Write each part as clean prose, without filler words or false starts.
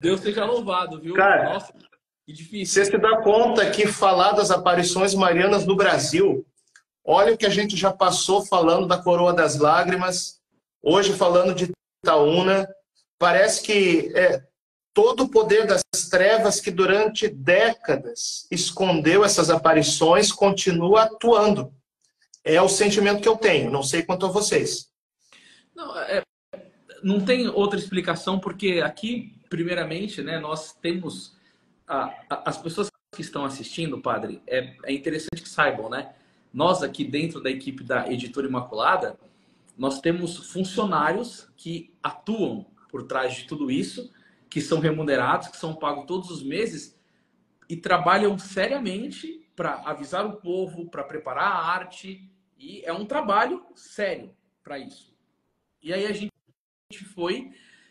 Deus seja louvado, viu? Cara, Nossa, que difícil. você se dá conta que falar das aparições marianas no Brasil, olha o que a gente já passou falando da Coroa das Lágrimas, hoje falando de Itaúna, parece que todo o poder das trevas que durante décadas escondeu essas aparições continua atuando. É o sentimento que eu tenho, não sei quanto a vocês. Não, não tem outra explicação, porque aqui, primeiramente, né, nós temos as pessoas que estão assistindo, padre, é interessante que saibam, né? Nós aqui dentro da equipe da Editora Imaculada, nós temos funcionários que atuam por trás de tudo isso, que são remunerados, que são pagos todos os meses e trabalham seriamente para avisar o povo, para preparar a arte, e é um trabalho sério para isso. E aí a gente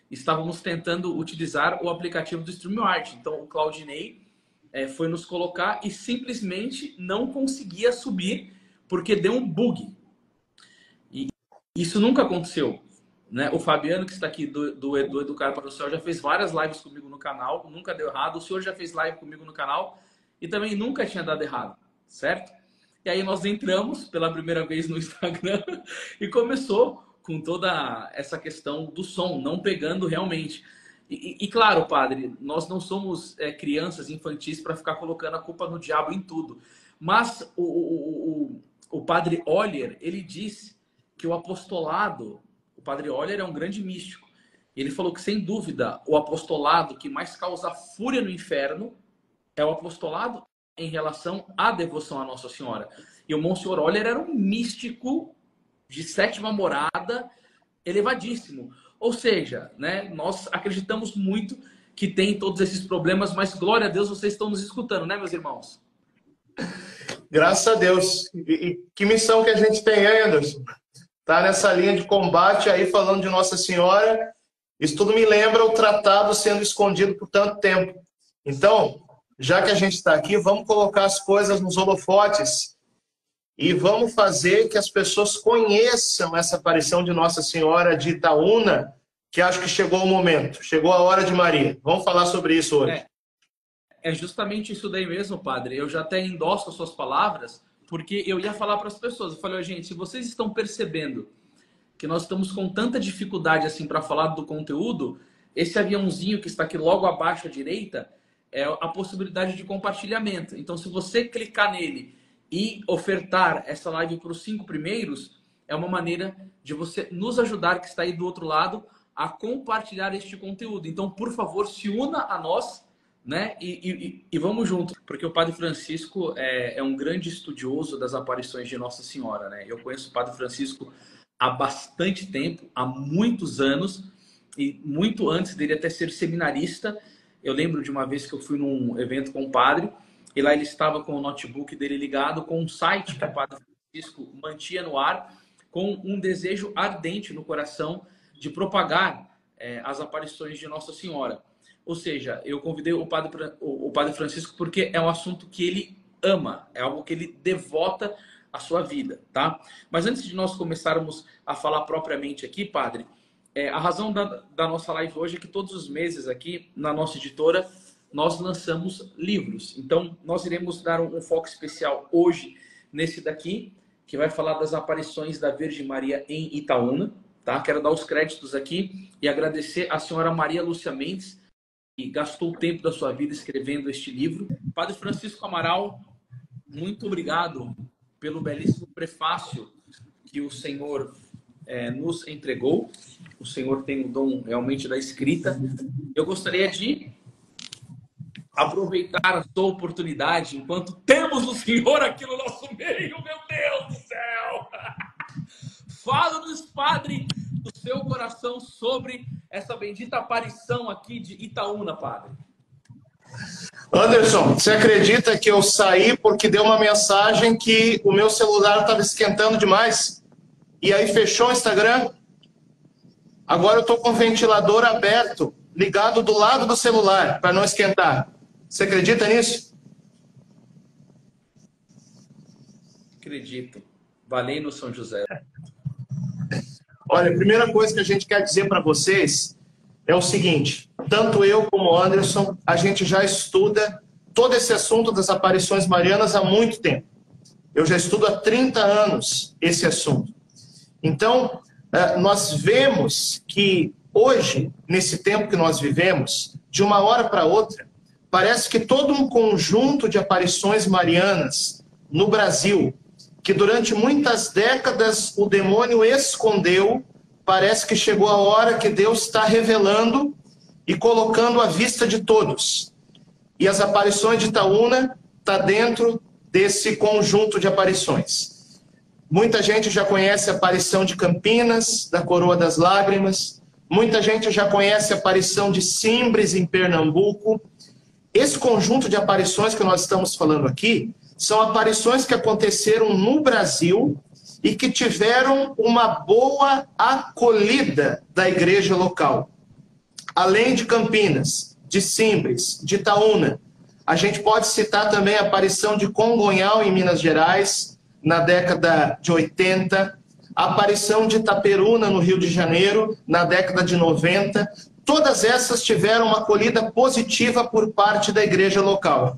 estávamos tentando utilizar o aplicativo do StreamYard. Então o Claudinei foi nos colocar e simplesmente não conseguia subir porque deu um bug. E isso nunca aconteceu. Né? O Fabiano, que está aqui do Educar para o Céu, já fez várias lives comigo no canal, nunca deu errado. O senhor já fez live comigo no canal e também nunca tinha dado errado, certo? E aí nós entramos pela primeira vez no Instagram e começou com toda essa questão do som, não pegando realmente. E claro, padre, nós não somos crianças infantis para ficar colocando a culpa no diabo em tudo. Mas o padre Oller, ele disse que o apostolado, o padre Oller é um grande místico. Ele falou que, sem dúvida, o apostolado que mais causa fúria no inferno é o apostolado em relação à devoção à Nossa Senhora. E o Monsenhor Oller era um místico de sétima morada, elevadíssimo. Ou seja, né, nós acreditamos muito que tem todos esses problemas, mas glória a Deus, vocês estão nos escutando, né, meus irmãos? Graças a Deus. E que missão que a gente tem, Anderson? Tá nessa linha de combate aí, falando de Nossa Senhora. Isso tudo me lembra o tratado sendo escondido por tanto tempo. Então, já que a gente está aqui, vamos colocar as coisas nos holofotes e vamos fazer que as pessoas conheçam essa aparição de Nossa Senhora de Itaúna, que acho que chegou o momento, chegou a hora de Maria. Vamos falar sobre isso hoje. É justamente isso daí mesmo, padre. Eu já até endosso as suas palavras, porque eu ia falar para as pessoas. Eu falei, gente, se vocês estão percebendo que nós estamos com tanta dificuldade assim para falar do conteúdo, esse aviãozinho que está aqui logo abaixo à direita é a possibilidade de compartilhamento. Então, se você clicar nele e ofertar essa live para os 5 primeiros, é uma maneira de você nos ajudar, que está aí do outro lado, a compartilhar este conteúdo. Então, por favor, se una a nós, né? E vamos junto, porque o Padre Francisco é um grande estudioso das aparições de Nossa Senhora, né? Eu conheço o Padre Francisco há bastante tempo, há muitos anos, e muito antes dele até ser seminarista. Eu lembro de uma vez que eu fui num evento com o padre, e lá ele estava com o notebook dele ligado com um site que o Padre Francisco mantinha no ar, com um desejo ardente no coração de propagar as aparições de Nossa Senhora. Ou seja, eu convidei o Padre Francisco porque é um assunto que ele ama, é algo que ele devota a sua vida, tá? Mas antes de nós começarmos a falar propriamente aqui, padre, a razão da nossa live hoje é que todos os meses aqui na nossa editora nós lançamos livros. Então, nós iremos dar um foco especial hoje nesse daqui, que vai falar das aparições da Virgem Maria em Itaúna, tá? Quero dar os créditos aqui e agradecer a senhora Maria Lúcia Mendes, que gastou o tempo da sua vida escrevendo este livro. Padre Francisco Amaral, muito obrigado pelo belíssimo prefácio que o Senhor nos entregou. O Senhor tem o dom realmente da escrita. Eu gostaria de aproveitar a sua oportunidade, enquanto temos o Senhor aqui no nosso meio, meu Deus do céu! Fala-nos, Padre, do seu coração sobre essa bendita aparição aqui de Itaúna, Padre. Anderson, você acredita que eu saí porque deu uma mensagem que o meu celular estava esquentando demais? E aí fechou o Instagram? Agora eu estou com o ventilador aberto, ligado do lado do celular, para não esquentar. Você acredita nisso? Acredito. Valei no São José. Olha, a primeira coisa que a gente quer dizer para vocês é o seguinte: tanto eu como o Anderson, a gente já estuda todo esse assunto das aparições marianas há muito tempo. Eu já estudo há 30 anos esse assunto. Então, nós vemos que hoje, nesse tempo que nós vivemos, de uma hora para outra, parece que todo um conjunto de aparições marianas no Brasil, que durante muitas décadas o demônio escondeu, parece que chegou a hora que Deus está revelando e colocando à vista de todos. E as aparições de Itaúna está dentro desse conjunto de aparições. Muita gente já conhece a aparição de Campinas, da Coroa das Lágrimas. Muita gente já conhece a aparição de Simbres, em Pernambuco. Esse conjunto de aparições que nós estamos falando aqui são aparições que aconteceram no Brasil e que tiveram uma boa acolhida da igreja local. Além de Campinas, de Simbres, de Itaúna, a gente pode citar também a aparição de Congonhal, em Minas Gerais, na década de 80, a aparição de Itaperuna, no Rio de Janeiro, na década de 90. Todas essas tiveram uma acolhida positiva por parte da igreja local.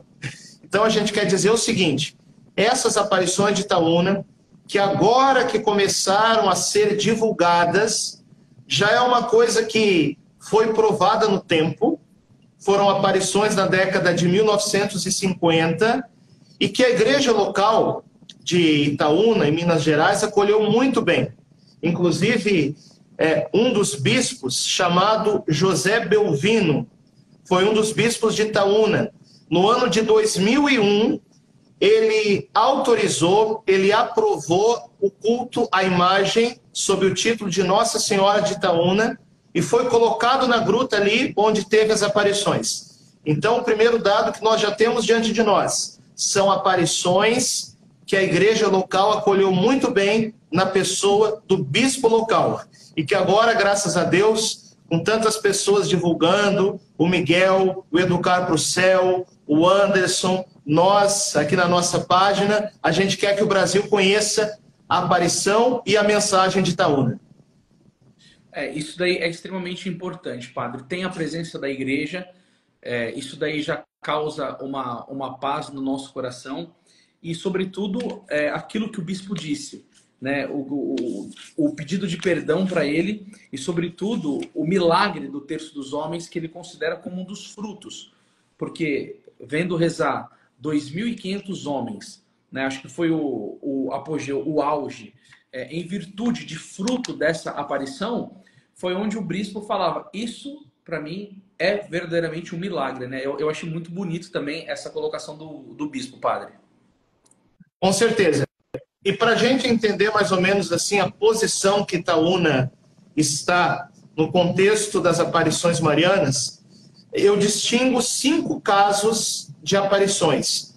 Então a gente quer dizer o seguinte, essas aparições de Itaúna, que agora que começaram a ser divulgadas, já é uma coisa que foi provada no tempo, foram aparições na década de 1950, e que a igreja local de Itaúna, em Minas Gerais, acolheu muito bem. Inclusive, um dos bispos, chamado José Belvino, foi um dos bispos de Itaúna. No ano de 2001, ele autorizou, ele aprovou o culto à imagem sob o título de Nossa Senhora de Itaúna e foi colocado na gruta ali onde teve as aparições. Então, o primeiro dado que nós já temos diante de nós são aparições que a igreja local acolheu muito bem na pessoa do bispo local. E que agora, graças a Deus, com tantas pessoas divulgando, o Miguel, o Educar para o Céu, o Anderson, nós, aqui na nossa página, a gente quer que o Brasil conheça a aparição e a mensagem de Itaúna. Isso daí é extremamente importante, padre. Tem a presença da igreja, isso daí já causa uma paz no nosso coração e, sobretudo, aquilo que o bispo disse, né? O pedido de perdão para ele e, sobretudo, o milagre do terço dos homens que ele considera como um dos frutos. Porque, vendo rezar 2.500 homens, né? Acho que foi o apogeu, o auge, em virtude de fruto dessa aparição, foi onde o bispo falava, isso, para mim, é verdadeiramente um milagre, né? Eu achei muito bonito também essa colocação do bispo, padre. Com certeza. E para a gente entender mais ou menos assim a posição que Itaúna está no contexto das aparições marianas, eu distingo 5 casos de aparições,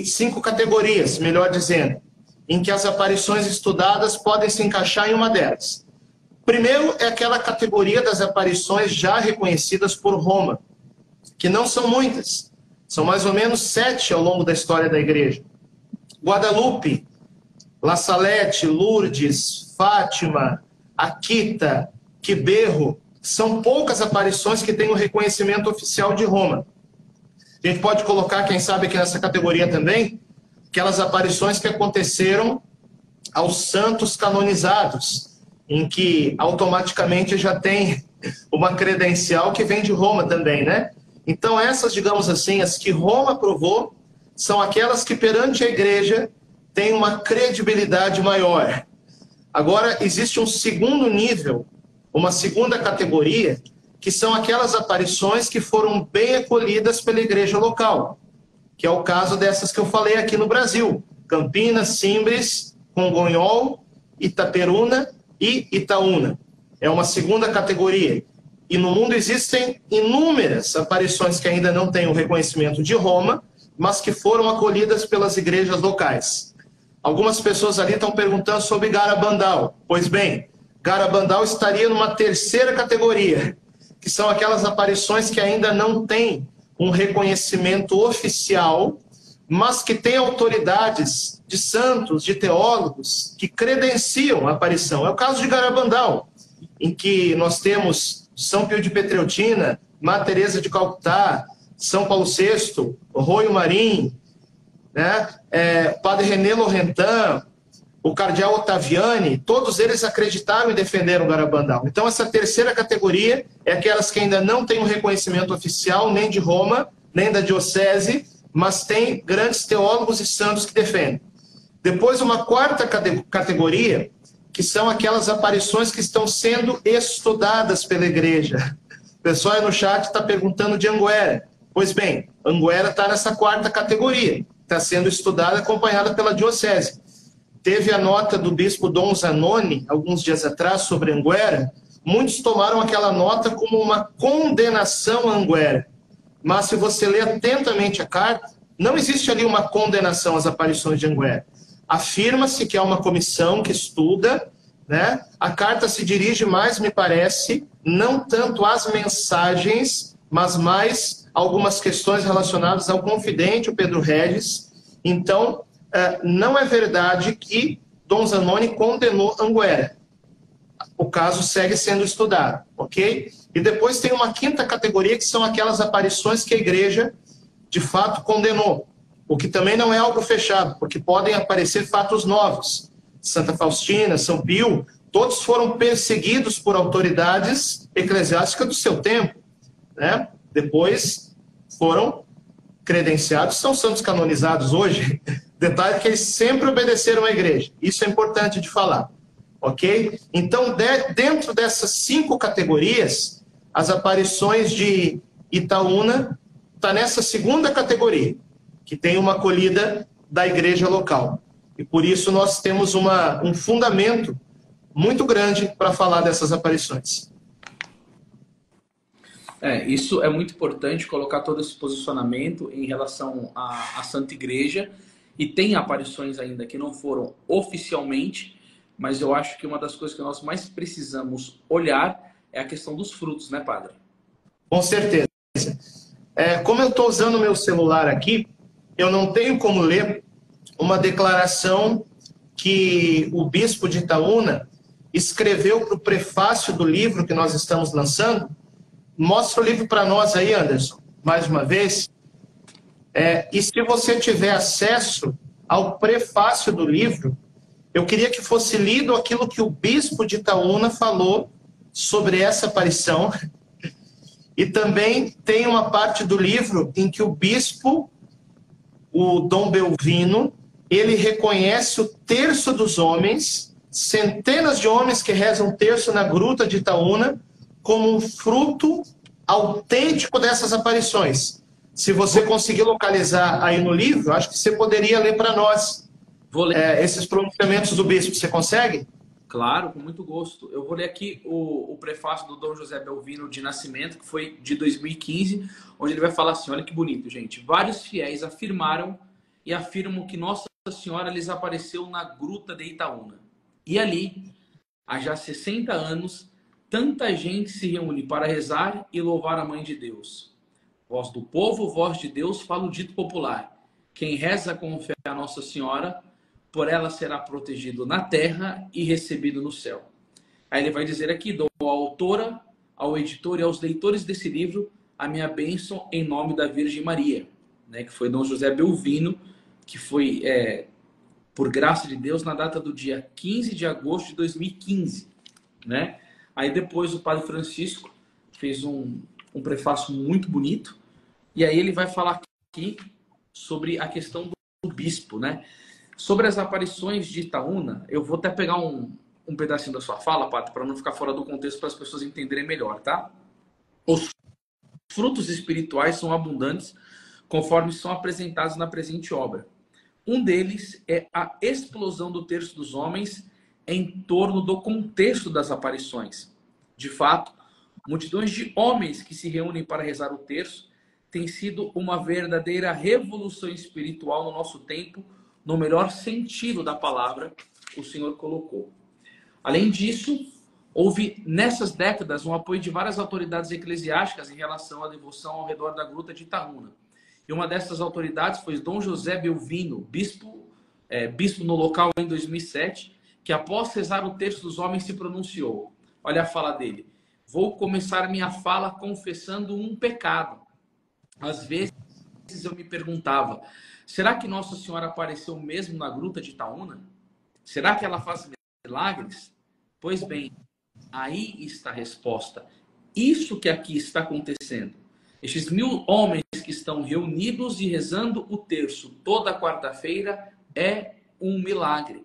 5 categorias, melhor dizendo, em que as aparições estudadas podem se encaixar em uma delas. Primeiro é aquela categoria das aparições já reconhecidas por Roma, que não são muitas, são mais ou menos 7 ao longo da história da igreja. Guadalupe, La Salete, Lourdes, Fátima, Akita, Quiberro, são poucas aparições que têm o reconhecimento oficial de Roma. A gente pode colocar, quem sabe, aqui nessa categoria também, aquelas aparições que aconteceram aos santos canonizados, em que automaticamente já tem uma credencial que vem de Roma também, né? Então essas, digamos assim, as que Roma aprovou, são aquelas que perante a igreja têm uma credibilidade maior. Agora, existe um segundo nível, uma segunda categoria, que são aquelas aparições que foram bem acolhidas pela igreja local, que é o caso dessas que eu falei aqui no Brasil, Campinas, Simbres, Congonhal, Itaperuna e Itaúna. É uma segunda categoria. E no mundo existem inúmeras aparições que ainda não têm o reconhecimento de Roma, mas que foram acolhidas pelas igrejas locais. Algumas pessoas ali estão perguntando sobre Garabandal. Pois bem, Garabandal estaria numa terceira categoria, que são aquelas aparições que ainda não têm um reconhecimento oficial, mas que têm autoridades de santos, de teólogos, que credenciam a aparição. É o caso de Garabandal, em que nós temos São Pio de Petreutina, Madre Teresa de Calcutá, São Paulo VI, Roio Marim, né? Padre René Laurentin, o cardeal Ottaviani, todos eles acreditaram e defenderam o Garabandal. Então, essa terceira categoria é aquelas que ainda não têm um reconhecimento oficial, nem de Roma, nem da diocese, mas tem grandes teólogos e santos que defendem. Depois, uma quarta categoria, que são aquelas aparições que estão sendo estudadas pela igreja. O pessoal aí no chat está perguntando de Anguera. Pois bem, Anguera está nessa quarta categoria, está sendo estudada, acompanhada pela diocese. Teve a nota do bispo Dom Zanoni, alguns dias atrás, sobre Anguera. Muitos tomaram aquela nota como uma condenação a Anguera. Mas se você ler atentamente a carta, não existe ali uma condenação às aparições de Anguera. Afirma-se que é uma comissão que estuda, né? A carta se dirige mais, me parece, não tanto às mensagens, mas mais algumas questões relacionadas ao confidente, o Pedro Regis. Então, não é verdade que Dom Zanoni condenou Anguera. O caso segue sendo estudado, ok? E depois tem uma quinta categoria, que são aquelas aparições que a igreja, de fato, condenou. O que também não é algo fechado, porque podem aparecer fatos novos. Santa Faustina, São Pio, todos foram perseguidos por autoridades eclesiásticas do seu tempo, né? Depois foram credenciados, são santos canonizados hoje. Detalhe que eles sempre obedeceram à igreja. Isso é importante de falar, ok? Então, dentro dessas 5 categorias, as aparições de Itaúna está nessa segunda categoria, que tem uma acolhida da igreja local. E por isso nós temos um fundamento muito grande para falar dessas aparições. Isso é muito importante, colocar todo esse posicionamento em relação à Santa Igreja. E tem aparições ainda que não foram oficialmente, mas eu acho que uma das coisas que nós mais precisamos olhar é a questão dos frutos, né, padre? Com certeza. Como eu estou usando o meu celular aqui, eu não tenho como ler uma declaração que o bispo de Itaúna escreveu para o prefácio do livro que nós estamos lançando. Mostra o livro para nós aí, Anderson, mais uma vez. E se você tiver acesso ao prefácio do livro, eu queria que fosse lido aquilo que o bispo de Itaúna falou sobre essa aparição. E também tem uma parte do livro em que o bispo, o Dom Belvino, ele reconhece o terço dos homens, centenas de homens que rezam o terço na gruta de Itaúna, como um fruto autêntico dessas aparições. Se você conseguir localizar aí no livro, acho que você poderia ler para nós esses pronunciamentos do bispo. Você consegue? Claro, com muito gosto. Eu vou ler aqui o prefácio do Dom José Belvino de Nascimento, que foi de 2015, onde ele vai falar assim, olha que bonito, gente. Vários fiéis afirmaram e afirmam que Nossa Senhora lhes apareceu na gruta de Itaúna. E ali, há já 60 anos, tanta gente se reúne para rezar e louvar a Mãe de Deus. Voz do povo, voz de Deus, fala o dito popular. Quem reza com fé a Nossa Senhora, por ela será protegido na terra e recebido no céu. Aí ele vai dizer aqui, dou à autora, ao editor e aos leitores desse livro a minha bênção em nome da Virgem Maria, né, que foi Dom José Belvino, que foi, por graça de Deus, na data do dia 15 de agosto de 2015. Né? Aí depois o Padre Francisco fez um prefácio muito bonito, e aí ele vai falar aqui sobre a questão do bispo, né? Sobre as aparições de Itaúna, eu vou até pegar um pedacinho da sua fala, Padre, para não ficar fora do contexto, para as pessoas entenderem melhor, tá? Os frutos espirituais são abundantes, conforme são apresentados na presente obra. Um deles é a explosão do terço dos homens em torno do contexto das aparições. De fato, multidões de homens que se reúnem para rezar o terço tem sido uma verdadeira revolução espiritual no nosso tempo, no melhor sentido da palavra, o Senhor colocou. Além disso, houve nessas décadas um apoio de várias autoridades eclesiásticas em relação à devoção ao redor da gruta de Itaúna. E uma dessas autoridades foi Dom José Belvino, bispo no local em 2007, que após rezar o terço dos homens se pronunciou. Olha a fala dele. Vou começar minha fala confessando um pecado. Às vezes eu me perguntava, será que Nossa Senhora apareceu mesmo na gruta de Itaúna? Será que ela faz milagres? Pois bem, aí está a resposta. Isso que aqui está acontecendo. Estes 1000 homens que estão reunidos e rezando o terço toda quarta-feira é um milagre.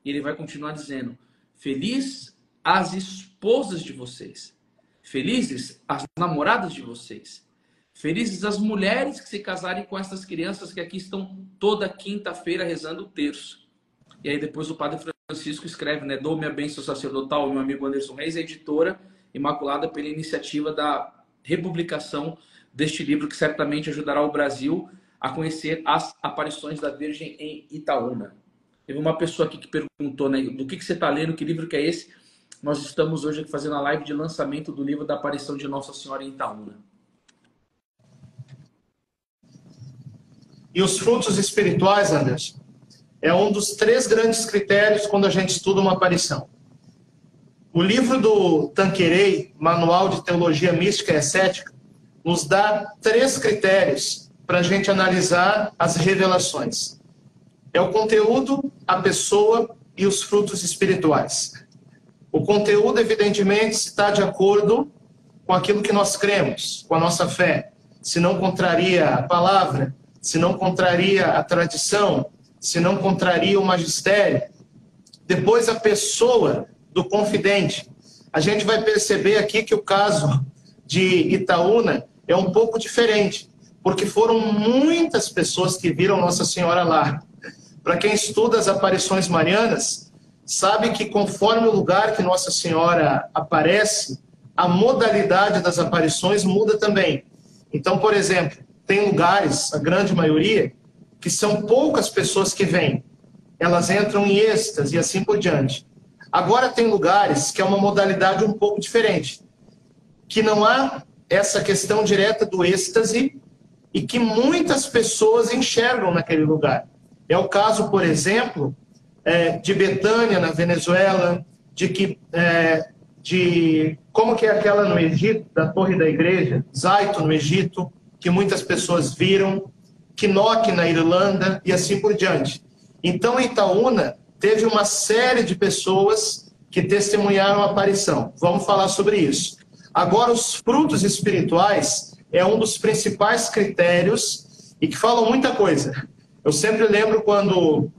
E ele vai continuar dizendo, feliz as esposas de vocês. Felizes as namoradas de vocês. Felizes as mulheres que se casarem com essas crianças que aqui estão toda quinta-feira rezando o terço. E aí depois o Padre Francisco escreve, né? Dou-me a bênção sacerdotal, meu amigo Anderson Reis, a editora Imaculada, pela iniciativa da republicação deste livro, que certamente ajudará o Brasil a conhecer as aparições da Virgem em Itaúna. Teve uma pessoa aqui que perguntou, né? Do que você está lendo? Que livro que é esse? Nós estamos hoje aqui fazendo a live de lançamento do livro da aparição de Nossa Senhora em Itaúna. E os frutos espirituais, Anderson, é um dos 3 grandes critérios quando a gente estuda uma aparição. O livro do Tanqueray, Manual de Teologia Mística e Ascética, nos dá 3 critérios para a gente analisar as revelações. É o conteúdo, a pessoa e os frutos espirituais. O conteúdo, evidentemente, está de acordo com aquilo que nós cremos, com a nossa fé. Se não contraria a palavra, se não contraria a tradição, se não contraria o magistério. Depois, a pessoa do confidente. A gente vai perceber aqui que o caso de Itaúna é um pouco diferente, porque foram muitas pessoas que viram Nossa Senhora lá. Para quem estuda as aparições marianas, sabe que conforme o lugar que Nossa Senhora aparece, a modalidade das aparições muda também. Então, por exemplo, tem lugares, a grande maioria, que são poucas pessoas que vêm. Elas entram em êxtase e assim por diante. Agora tem lugares que é uma modalidade um pouco diferente, que não há essa questão direta do êxtase e que muitas pessoas enxergam naquele lugar. É o caso, por exemplo, de Betânia, na Venezuela, como que é aquela no Egito, da Torre da Igreja, Zaito, no Egito, que muitas pessoas viram, Knock, na Irlanda, e assim por diante. Então, em Itaúna, teve uma série de pessoas que testemunharam a aparição. Vamos falar sobre isso. Agora, os frutos espirituais é um dos principais critérios e que falam muita coisa. Eu sempre lembro quando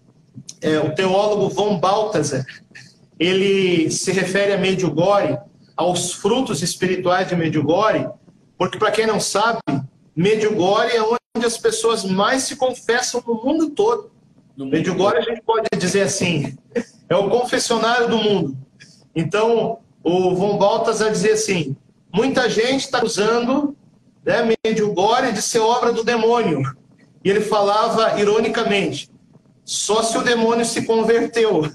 o teólogo von Balthasar, ele se refere a Medjugorje, aos frutos espirituais de Medjugorje, porque, para quem não sabe, Medjugorje é onde as pessoas mais se confessam no mundo todo. Medjugorje, a gente pode dizer assim, é o confessionário do mundo. Então, o von Balthasar dizia assim, muita gente está usando, né, Medjugorje de ser obra do demônio. E ele falava, ironicamente, só se o demônio se converteu.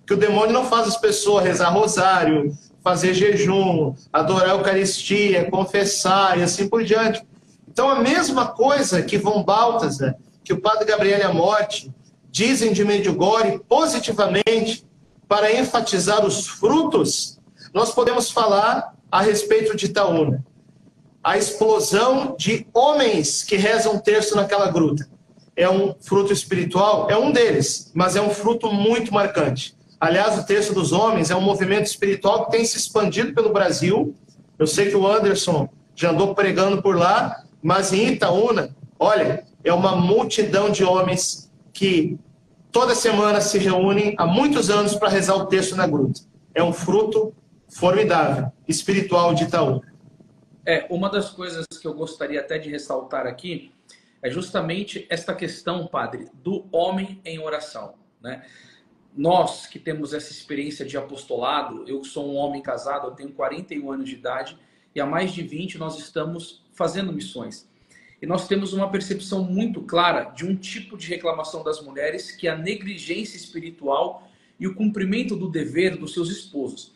Que o demônio não faz as pessoas rezar rosário, fazer jejum, adorar a Eucaristia, confessar e assim por diante. Então, a mesma coisa que von Balthasar, que o padre Gabriele Amorti, dizem de Medjugorje positivamente para enfatizar os frutos, nós podemos falar a respeito de Itaúna. A explosão de homens que rezam terço naquela gruta. É um fruto espiritual? É um deles, mas é um fruto muito marcante. Aliás, o terço dos homens é um movimento espiritual que tem se expandido pelo Brasil. Eu sei que o Anderson já andou pregando por lá, mas em Itaúna, olha, é uma multidão de homens que toda semana se reúnem há muitos anos para rezar o terço na gruta. É um fruto formidável, espiritual de Itaúna. Uma das coisas que eu gostaria até de ressaltar aqui é justamente esta questão, padre, do homem em oração, né? Nós que temos essa experiência de apostolado, eu sou um homem casado, eu tenho 41 anos de idade e há mais de 20 nós estamos fazendo missões. E nós temos uma percepção muito clara de um tipo de reclamação das mulheres, que é a negligência espiritual e o cumprimento do dever dos seus esposos.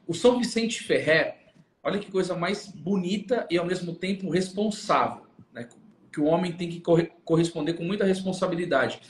O São Vicente Ferrer, olha que coisa mais bonita e ao mesmo tempo responsável, né? Que o homem tem que corresponder com muita responsabilidade.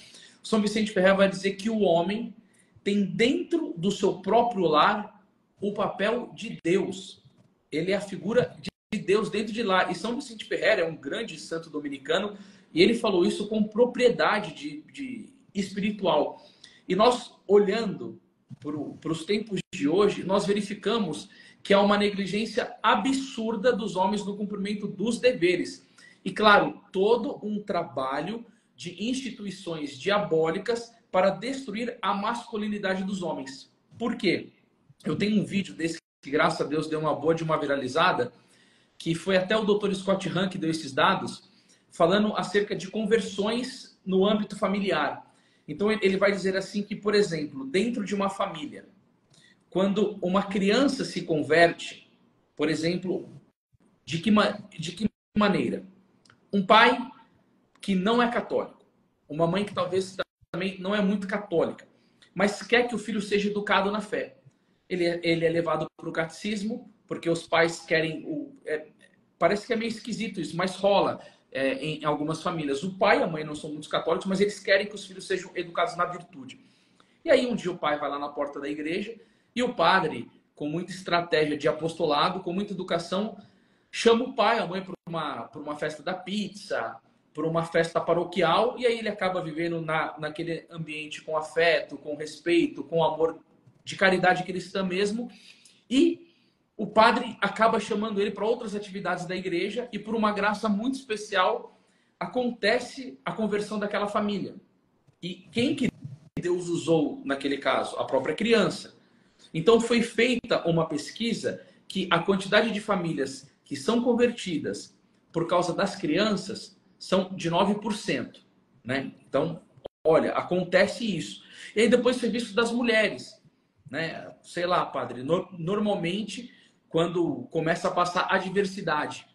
O São Vicente Ferrer vai dizer que o homem tem dentro do seu próprio lar o papel de Deus. ele é a figura de Deus dentro de lá. E São Vicente Ferrer é um grande santo dominicano, e ele falou isso com propriedade de espiritual. E nós, olhando para os tempos de hoje, nós verificamos que há uma negligência absurda dos homens no cumprimento dos deveres. E, claro, todo um trabalho de instituições diabólicas para destruir a masculinidade dos homens. Por quê? Eu tenho um vídeo desse que, graças a Deus, deu uma boa de uma viralizada, que foi até o Dr. Scott Hahn que deu esses dados, falando acerca de conversões no âmbito familiar. Então, ele vai dizer assim que, por exemplo, dentro de uma família, quando uma criança se converte, por exemplo, de que maneira? Um pai que não é católico, uma mãe que talvez também não é muito católica, mas quer que o filho seja educado na fé. Ele é levado para o catecismo, porque os pais querem... parece que é meio esquisito isso, mas rola em algumas famílias. O pai e a mãe não são muito católicos, mas eles querem que os filhos sejam educados na virtude. E aí um dia o pai vai lá na porta da igreja e o padre, com muita estratégia de apostolado, com muita educação, chama o pai e a mãe para uma festa da pizza, por uma festa paroquial, e aí ele acaba vivendo naquele ambiente com afeto, com respeito, com amor, de caridade cristã mesmo, e o padre acaba chamando ele para outras atividades da igreja, e por uma graça muito especial, acontece a conversão daquela família. E quem que Deus usou naquele caso? A própria criança. Então foi feita uma pesquisa que a quantidade de famílias que são convertidas por causa das crianças são de 9%. Né? Então, olha, acontece isso. E aí depois foi visto das mulheres. Né? Sei lá, padre, normalmente quando começa a passar adversidade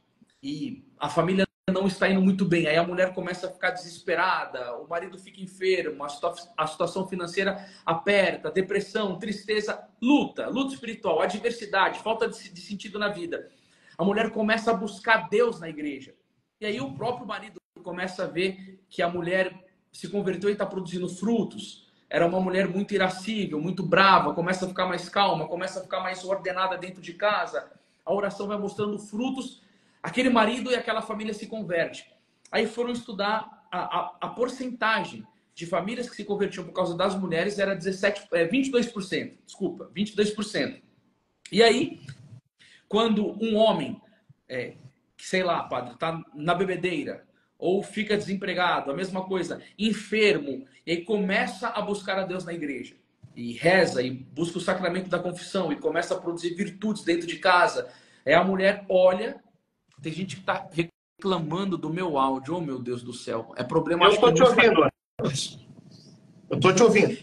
e a família não está indo muito bem, aí a mulher começa a ficar desesperada, o marido fica enfermo, a situação financeira aperta, depressão, tristeza, luta espiritual, adversidade, falta de sentido na vida. A mulher começa a buscar Deus na igreja. E aí o próprio marido começa a ver que a mulher se converteu e está produzindo frutos. Era uma mulher muito irascível, muito brava, começa a ficar mais calma, começa a ficar mais ordenada dentro de casa. A oração vai mostrando frutos. Aquele marido e aquela família se converte. Aí foram estudar a porcentagem de famílias que se convertiam por causa das mulheres, era 22%. Desculpa, 22%. E aí, quando um homem, sei lá, padre, está na bebedeira, ou fica desempregado, a mesma coisa, enfermo, e aí começa a buscar a Deus na igreja, e reza, e busca o sacramento da confissão, e começa a produzir virtudes dentro de casa, a mulher olha, tem gente que está reclamando do meu áudio, oh meu Deus do céu, é problema... Eu estou te ouvindo, eu estou te ouvindo.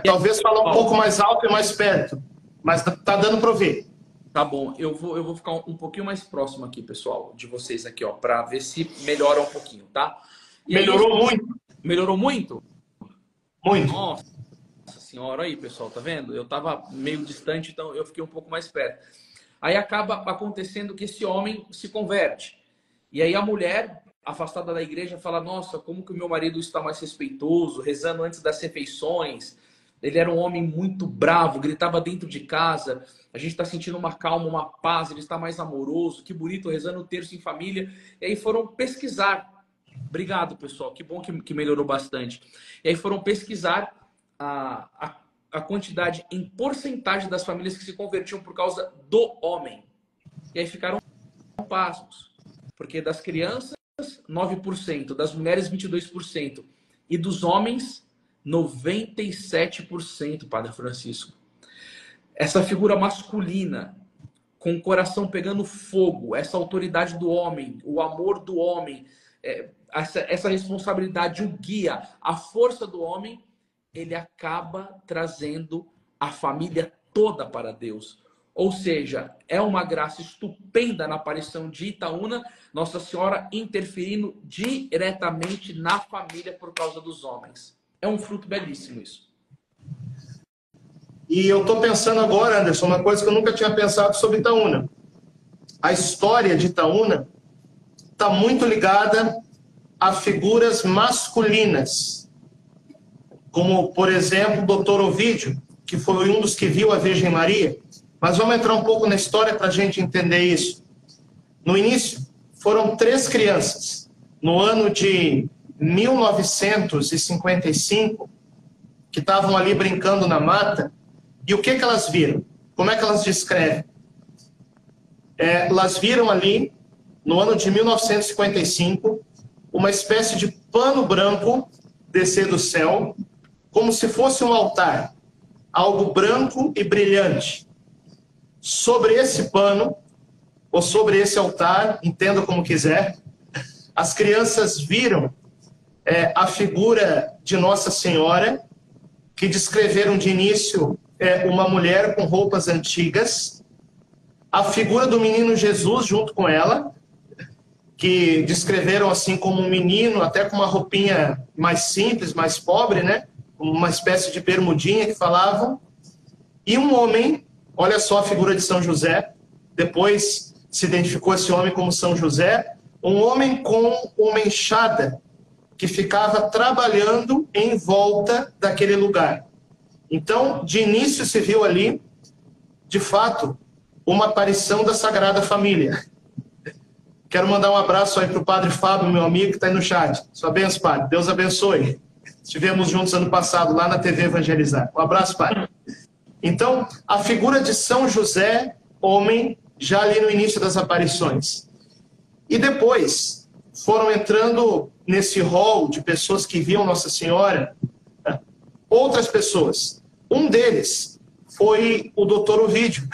Talvez falar um pouco mais alto e mais perto, mas tá dando para ouvir. Tá bom, eu vou ficar um pouquinho mais próximo aqui, pessoal, de vocês aqui, ó, para ver se melhora um pouquinho, tá? E melhorou aí, muito. Melhorou muito? Muito. Nossa senhora, aí, pessoal, tá vendo? Eu tava meio distante, então eu fiquei um pouco mais perto. Aí acaba acontecendo que esse homem se converte. E aí a mulher, afastada da igreja, fala, nossa, como que o meu marido está mais respeitoso, rezando antes das refeições. Ele era um homem muito bravo, gritava dentro de casa. A gente está sentindo uma calma, uma paz, ele está mais amoroso, que bonito, rezando o terço em família. E aí foram pesquisar. Obrigado, pessoal, que bom que melhorou bastante. E aí foram pesquisar a quantidade em porcentagem das famílias que se convertiam por causa do homem. E aí ficaram pasmos. Porque das crianças, 9%, das mulheres, 22%. E dos homens, 97%, Padre Francisco. Essa figura masculina, com o coração pegando fogo, essa autoridade do homem, o amor do homem, essa responsabilidade, o guia, a força do homem, ele acaba trazendo a família toda para Deus. Ou seja, é uma graça estupenda na aparição de Itaúna, Nossa Senhora interferindo diretamente na família por causa dos homens. É um fruto belíssimo isso. E eu estou pensando agora, Anderson, uma coisa que eu nunca tinha pensado sobre Itaúna. A história de Itaúna está muito ligada a figuras masculinas, como, por exemplo, o Dr. Ovídio, que foi um dos que viu a Virgem Maria, Mas vamos entrar um pouco na história para a gente entender isso. No início, foram 3 crianças. No ano de 1955, que estavam ali brincando na mata. E o que elas viram? Como é que elas descrevem? Elas viram ali, no ano de 1955, uma espécie de pano branco descer do céu, como se fosse um altar. Algo branco e brilhante. Sobre esse pano, ou sobre esse altar, entenda como quiser, as crianças viram a figura de Nossa Senhora, que descreveram de início uma mulher com roupas antigas, a figura do menino Jesus junto com ela, que descreveram assim como um menino, até com uma roupinha mais simples, mais pobre, né? Uma espécie de bermudinha que falavam, e um homem, olha só a figura de São José, depois se identificou esse homem como São José, um homem com uma enxada que ficava trabalhando em volta daquele lugar. Então, de início se viu ali, de fato, uma aparição da Sagrada Família. Quero mandar um abraço aí para o Padre Fábio, meu amigo, que está aí no chat. Sua bênção, Padre. Deus abençoe. Estivemos juntos ano passado, lá na TV Evangelizar. Um abraço, Padre. Então, a figura de São José, homem, já ali no início das aparições. E depois foram entrando nesse rol de pessoas que viam Nossa Senhora, outras pessoas. Um deles foi o Dr. Ovídio,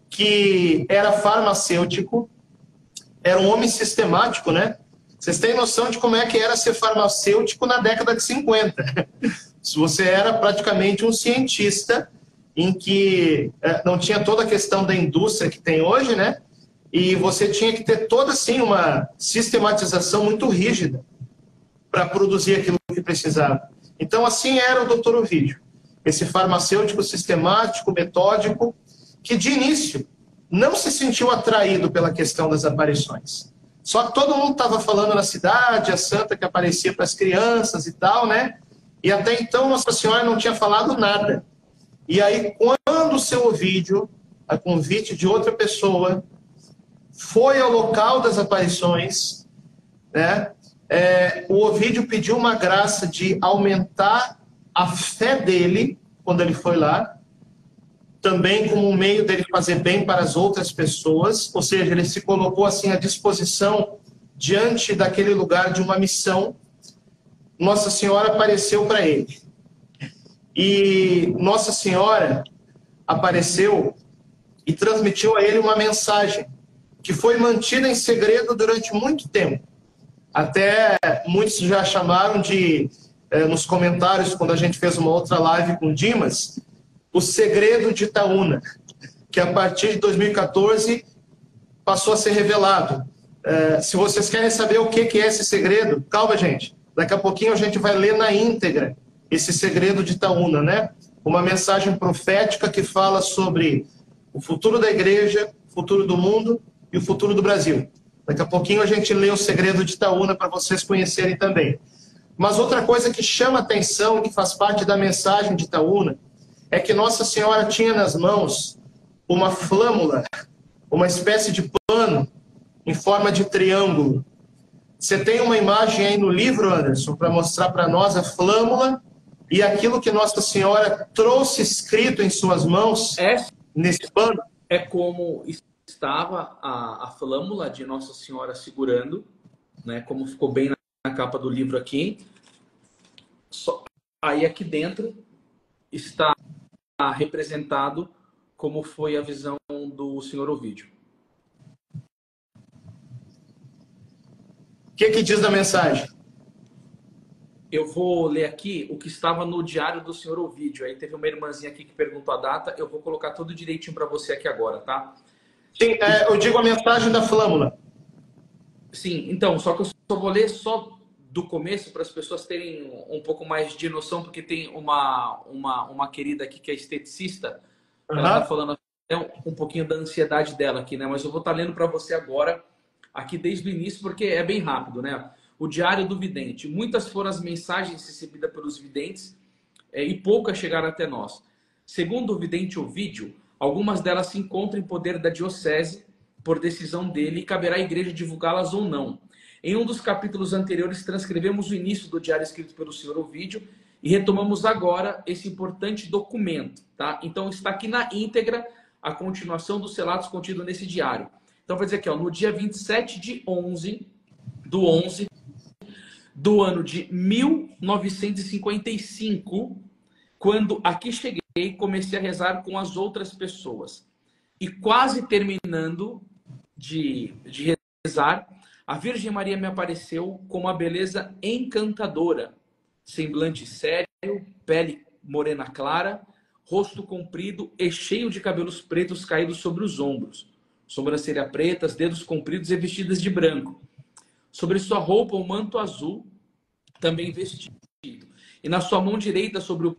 que era farmacêutico, era um homem sistemático, né? Vocês têm noção de como é que era ser farmacêutico na década de 50. Você era praticamente um cientista em que não tinha toda a questão da indústria que tem hoje, né? E você tinha que ter toda, assim, uma sistematização muito rígida para produzir aquilo que precisava. Então, assim era o Dr. Ovídio, esse farmacêutico sistemático, metódico, que de início não se sentiu atraído pela questão das aparições. Só que todo mundo estava falando na cidade, a santa que aparecia para as crianças e tal, né? E até então Nossa Senhora não tinha falado nada. E aí, quando o seu Ovídio, a convite de outra pessoa, foi ao local das aparições, né? O Ovídio pediu uma graça de aumentar a fé dele, quando ele foi lá, também como um meio dele fazer bem para as outras pessoas, ou seja, ele se colocou assim à disposição diante daquele lugar de uma missão. Nossa Senhora apareceu para ele. E Nossa Senhora apareceu e transmitiu a ele uma mensagem que foi mantida em segredo durante muito tempo. Até muitos já chamaram de, nos comentários, quando a gente fez uma outra live com Dimas, o segredo de Itaúna, que a partir de 2014 passou a ser revelado. Se vocês querem saber o que é esse segredo, calma, gente. Daqui a pouquinho a gente vai ler na íntegra esse segredo de Itaúna, né? Uma mensagem profética que fala sobre o futuro da igreja, o futuro do mundo e o futuro do Brasil. Daqui a pouquinho a gente lê o segredo de Itaúna para vocês conhecerem também. Mas outra coisa que chama atenção e que faz parte da mensagem de Itaúna é que Nossa Senhora tinha nas mãos uma flâmula, uma espécie de pano em forma de triângulo. Você tem uma imagem aí no livro, Anderson, para mostrar para nós a flâmula e aquilo que Nossa Senhora trouxe escrito em suas mãos nesse pano? É como estava a flâmula de Nossa Senhora segurando, né? Como ficou bem na capa do livro aqui. Aí aqui dentro está representado como foi a visão do senhor Ovídio. O que diz na mensagem? Eu vou ler aqui o que estava no diário do senhor Ovídio. Aí teve uma irmãzinha aqui que perguntou a data. Eu vou colocar tudo direitinho para você aqui agora, tá? Sim, eu digo a mensagem da flâmula. Sim, então, só que eu só vou ler só do começo para as pessoas terem um pouco mais de noção, porque tem uma querida aqui que é esteticista, ela está falando um pouquinho da ansiedade dela aqui, né? Mas eu vou estar lendo para você agora, aqui desde o início, porque é bem rápido, né? O Diário do Vidente. Muitas foram as mensagens recebidas pelos videntes e poucas chegaram até nós. Segundo o vidente Ovídio, Algumas delas se encontram em poder da diocese por decisão dele e caberá à igreja divulgá-las ou não. Em um dos capítulos anteriores, transcrevemos o início do diário escrito pelo senhor Ovídio e retomamos agora esse importante documento, tá? Então está aqui na íntegra a continuação dos relatos contidos nesse diário. Então vai dizer aqui, ó, no dia 27 de 11 do ano de 1955, quando aqui cheguei, comecei a rezar com as outras pessoas. E quase terminando de rezar, a Virgem Maria me apareceu com uma beleza encantadora. Semblante sério, pele morena clara, rosto comprido e cheio de cabelos pretos caídos sobre os ombros. Sobrancelha pretas, dedos compridos e vestidas de branco. Sobre sua roupa, um manto azul, também vestido. E na sua mão direita, sobre o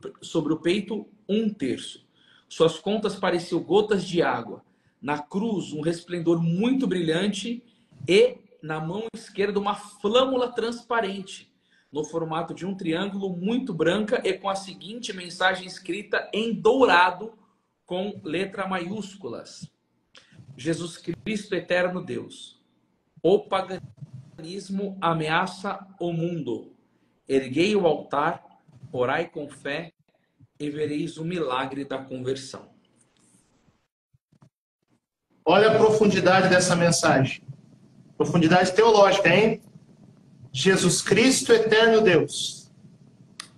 peito, 1/3. Suas contas pareciam gotas de água. Na cruz, um resplendor muito brilhante e, na mão esquerda, uma flâmula transparente, no formato de um triângulo muito branca e com a seguinte mensagem escrita em dourado, com letra maiúsculas. Jesus Cristo, eterno Deus. O paganismo ameaça o mundo. Erguei o altar, orai com fé e vereis o milagre da conversão. Olha a profundidade dessa mensagem. Profundidade teológica, hein? Jesus Cristo, eterno Deus.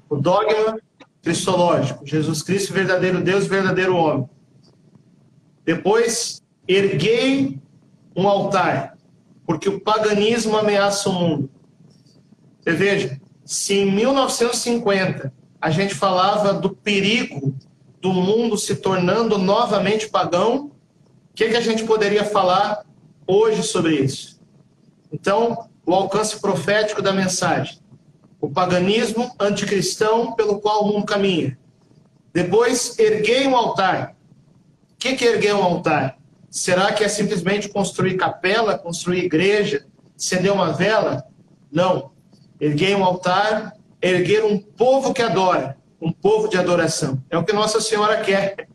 O dogma cristológico. Jesus Cristo, verdadeiro Deus, verdadeiro homem. Depois, erguei um altar, porque o paganismo ameaça o mundo. Você veja, se em 1950 a gente falava do perigo do mundo se tornando novamente pagão, o que a gente poderia falar hoje sobre isso? Então, o alcance profético da mensagem. O paganismo anticristão pelo qual o mundo caminha. Depois, erguei um altar. O que é erguer um altar? Será que é simplesmente construir capela, construir igreja, acender uma vela? Não. Erguei um altar, erguer um povo que adora, um povo de adoração. É o que Nossa Senhora quer.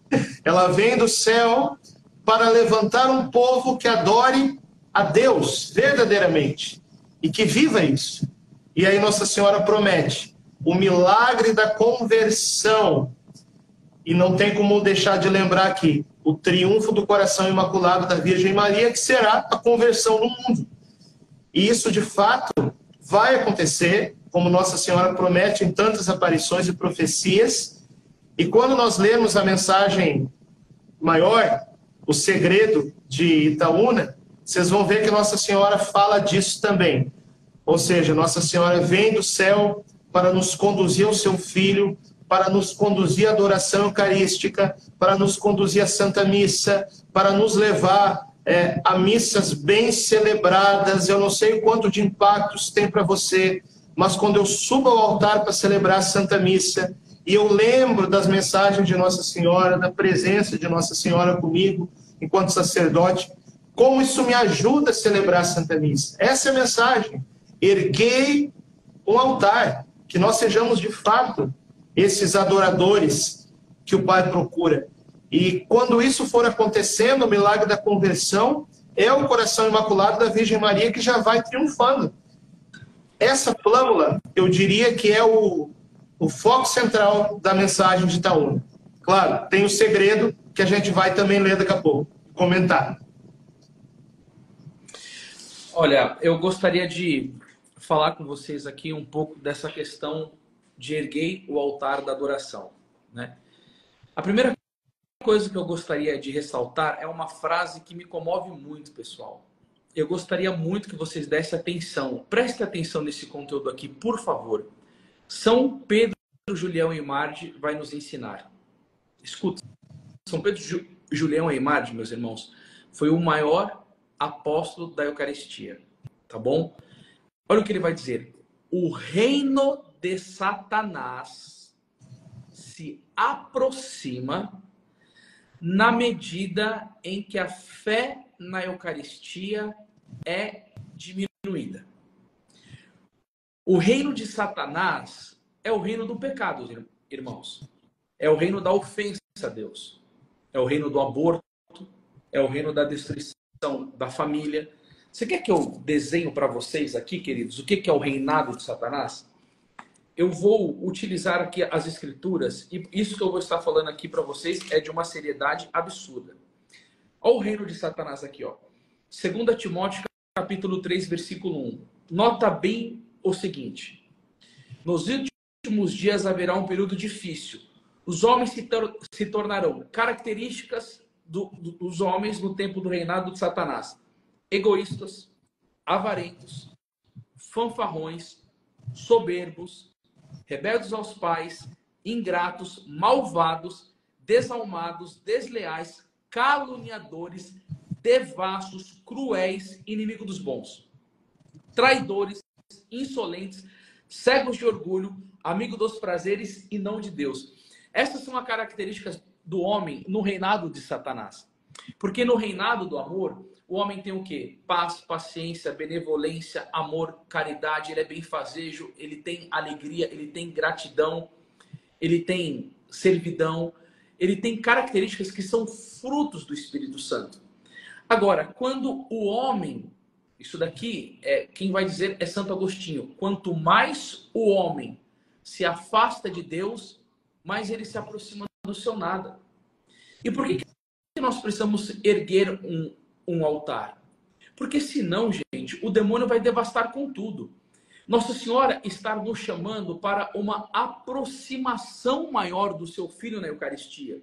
Ela vem do céu para levantar um povo que adore a Deus verdadeiramente e que viva isso. E aí Nossa Senhora promete o milagre da conversão. E não tem como deixar de lembrar aqui o triunfo do coração imaculado da Virgem Maria, que será a conversão no mundo. E isso, de fato, vai acontecer, como Nossa Senhora promete em tantas aparições e profecias. E quando nós lemos a mensagem maior, o segredo de Itaúna, vocês vão ver que Nossa Senhora fala disso também. Ou seja, Nossa Senhora vem do céu para nos conduzir ao seu Filho, para nos conduzir à adoração eucarística, para nos conduzir à Santa Missa, para nos levar a missas bem celebradas. Eu não sei quanto de impactos tem para você, mas quando eu subo ao altar para celebrar a Santa Missa, e eu lembro das mensagens de Nossa Senhora, da presença de Nossa Senhora comigo, enquanto sacerdote, como isso me ajuda a celebrar a Santa Missa. Essa é a mensagem. Erguei um altar, que nós sejamos de fato esses adoradores que o Pai procura. E quando isso for acontecendo, o milagre da conversão, é o coração imaculado da Virgem Maria que já vai triunfando. Essa flâmula, eu diria que é o foco central da mensagem de Itaúna. Claro, tem o segredo que a gente vai também ler daqui a pouco, comentar. Olha, eu gostaria de falar com vocês aqui um pouco dessa questão de erguer o altar da adoração, né? A primeira coisa que eu gostaria de ressaltar é uma frase que me comove muito, pessoal. Eu gostaria muito que vocês dessem atenção. Preste atenção nesse conteúdo aqui, por favor. São Pedro, Julião e Marde vai nos ensinar. Escuta, São Pedro, Julião e Marde, meus irmãos, foi o maior apóstolo da Eucaristia, tá bom? Olha o que ele vai dizer. O reino de Satanás se aproxima na medida em que a fé na Eucaristia é diminuída. O reino de Satanás é o reino do pecado, irmãos. É o reino da ofensa a Deus. é o reino do aborto, é o reino da destruição da família. Você quer que eu desenho para vocês aqui, queridos, o que é o reinado de Satanás? Eu vou utilizar aqui as escrituras, e isso que eu vou estar falando aqui para vocês é de uma seriedade absurda. Olha o reino de Satanás aqui, ó. 2 Timóteo, capítulo 3, versículo 1. Nota bem o seguinte: nos últimos dias haverá um período difícil. Os homens se tornarão características dos homens no tempo do reinado de Satanás: egoístas, avarentos, fanfarrões, soberbos, rebeldes aos pais, ingratos, malvados, desalmados, desleais, caluniadores, devassos, cruéis, inimigo dos bons, traidores, insolentes, cegos de orgulho, amigo dos prazeres e não de Deus. Essas são as características do homem no reinado de Satanás. Porque no reinado do amor, o homem tem o quê? Paz, paciência, benevolência, amor, caridade, ele é benfazejo, ele tem alegria, ele tem gratidão, ele tem servidão, ele tem características que são frutos do Espírito Santo. Agora, quando o homem, isso daqui, quem vai dizer é Santo Agostinho, quanto mais o homem se afasta de Deus, mais ele se aproxima do seu nada. E por que nós precisamos erguer um altar? Porque senão, gente, o demônio vai devastar com tudo. Nossa Senhora está nos chamando para uma aproximação maior do seu Filho na Eucaristia.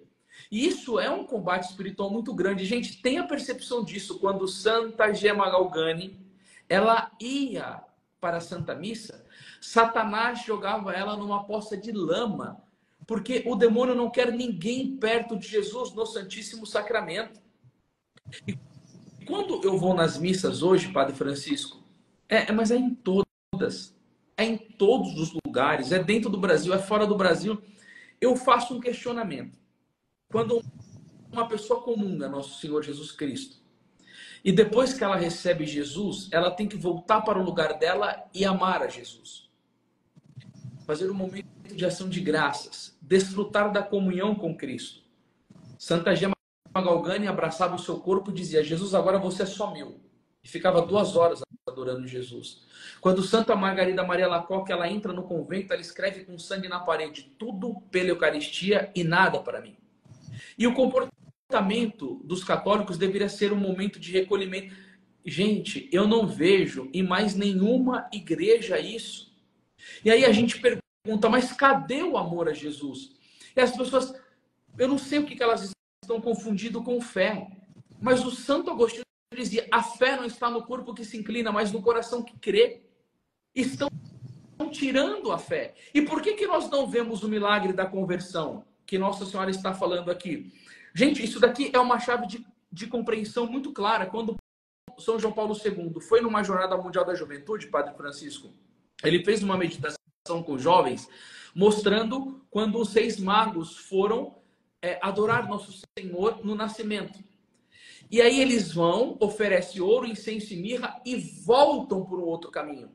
E isso é um combate espiritual muito grande. Gente, tenha percepção disso. Quando Santa Gema Galgani, ela ia para a Santa Missa, Satanás jogava ela numa poça de lama, porque o demônio não quer ninguém perto de Jesus no Santíssimo Sacramento. E quando eu vou nas missas hoje, Padre Francisco, mas é em todas, é em todos os lugares, é dentro do Brasil, é fora do Brasil, eu faço um questionamento. Quando uma pessoa comunga Nosso Senhor Jesus Cristo, e depois que ela recebe Jesus, ela tem que voltar para o lugar dela e amar a Jesus. Fazer um momento de ação de graças, desfrutar da comunhão com Cristo. Santa Gema Galgani abraçava o seu corpo e dizia: Jesus, agora você é só meu. E ficava 2 horas adorando Jesus. Quando Santa Margarida Maria Lacoque, ela entra no convento, ela escreve com sangue na parede: tudo pela Eucaristia e nada para mim. E o comportamento dos católicos deveria ser um momento de recolhimento. Gente, eu não vejo em mais nenhuma igreja isso. E aí a gente pergunta: mas cadê o amor a Jesus? E as pessoas, eu não sei o que elas estão confundindo com fé. Mas o Santo Agostinho dizia: a fé não está no corpo que se inclina, mas no coração que crê. Estão tirando a fé. E por que nós não vemos o milagre da conversão que Nossa Senhora está falando aqui? Gente, isso daqui é uma chave de compreensão muito clara. Quando São João Paulo II foi numa jornada mundial da juventude, Padre Francisco, ele fez uma meditação com jovens, mostrando quando os 6 magos foram adorar Nosso Senhor no nascimento. E aí eles vão, oferecem ouro, incenso e mirra e voltam por um outro caminho.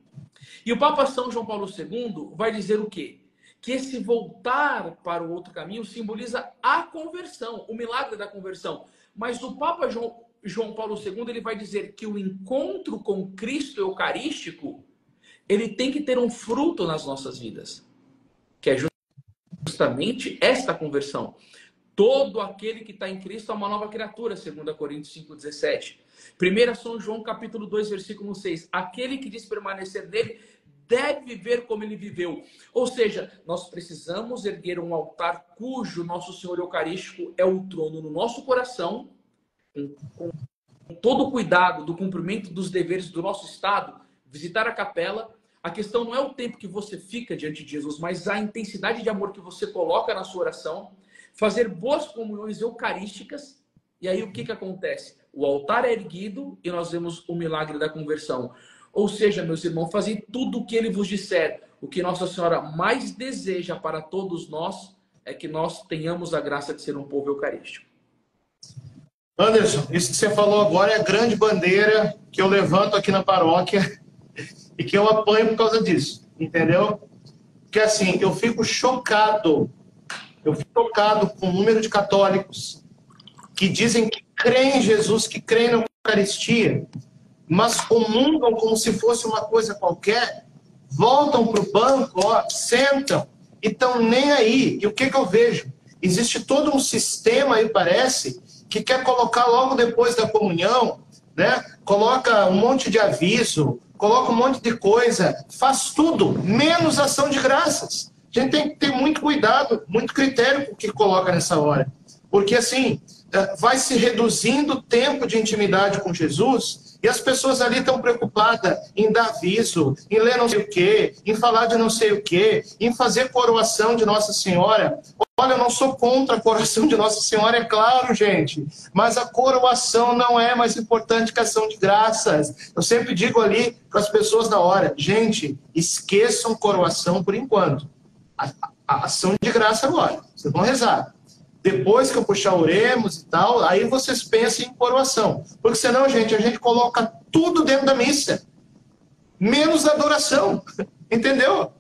E o Papa São João Paulo II vai dizer o quê? Que esse voltar para o outro caminho simboliza a conversão, o milagre da conversão. Mas o Papa João Paulo II ele vai dizer que o encontro com Cristo eucarístico, ele tem que ter um fruto nas nossas vidas, que é justamente esta conversão. Todo aquele que está em Cristo é uma nova criatura, 2 Coríntios 5,17. 1 São João, capítulo 2, versículo 6. Aquele que diz permanecer nele deve viver como ele viveu. Ou seja, nós precisamos erguer um altar cujo Nosso Senhor Eucarístico é o trono no nosso coração, com todo o cuidado do cumprimento dos deveres do nosso Estado, visitar a capela. A questão não é o tempo que você fica diante de Jesus, mas a intensidade de amor que você coloca na sua oração, fazer boas comunhões eucarísticas. E aí o que acontece? O altar é erguido e nós vemos o milagre da conversão. Ou seja, meus irmãos, fazei tudo o que ele vos disser. O que Nossa Senhora mais deseja para todos nós é que nós tenhamos a graça de ser um povo eucarístico. Anderson, isso que você falou agora é a grande bandeira que eu levanto aqui na paróquia e que eu apanho por causa disso, entendeu? Porque assim, eu fico chocado com o número de católicos que dizem que creem em Jesus, que creem na Eucaristia, mas comungam como se fosse uma coisa qualquer, voltam para o banco, ó, sentam e estão nem aí. E o que eu vejo? Existe todo um sistema aí, parece, que quer colocar logo depois da comunhão, né? Coloca um monte de aviso, coloca um monte de coisa, faz tudo, menos ação de graças. A gente tem que ter muito cuidado, muito critério com o que coloca nessa hora. Porque assim, vai se reduzindo o tempo de intimidade com Jesus e as pessoas ali estão preocupadas em dar aviso, em ler não sei o quê, em falar de não sei o quê, em fazer coroação de Nossa Senhora. Olha, eu não sou contra a coroação de Nossa Senhora, é claro, gente, mas a coroação não é mais importante que a ação de graças. Eu sempre digo ali para as pessoas na hora, gente, esqueçam coroação por enquanto. A ação de graça agora, vocês vão rezar. Depois que eu puxar oremos e tal, aí vocês pensem em coroação. Porque senão, gente, a gente coloca tudo dentro da missa. Menos a adoração, entendeu?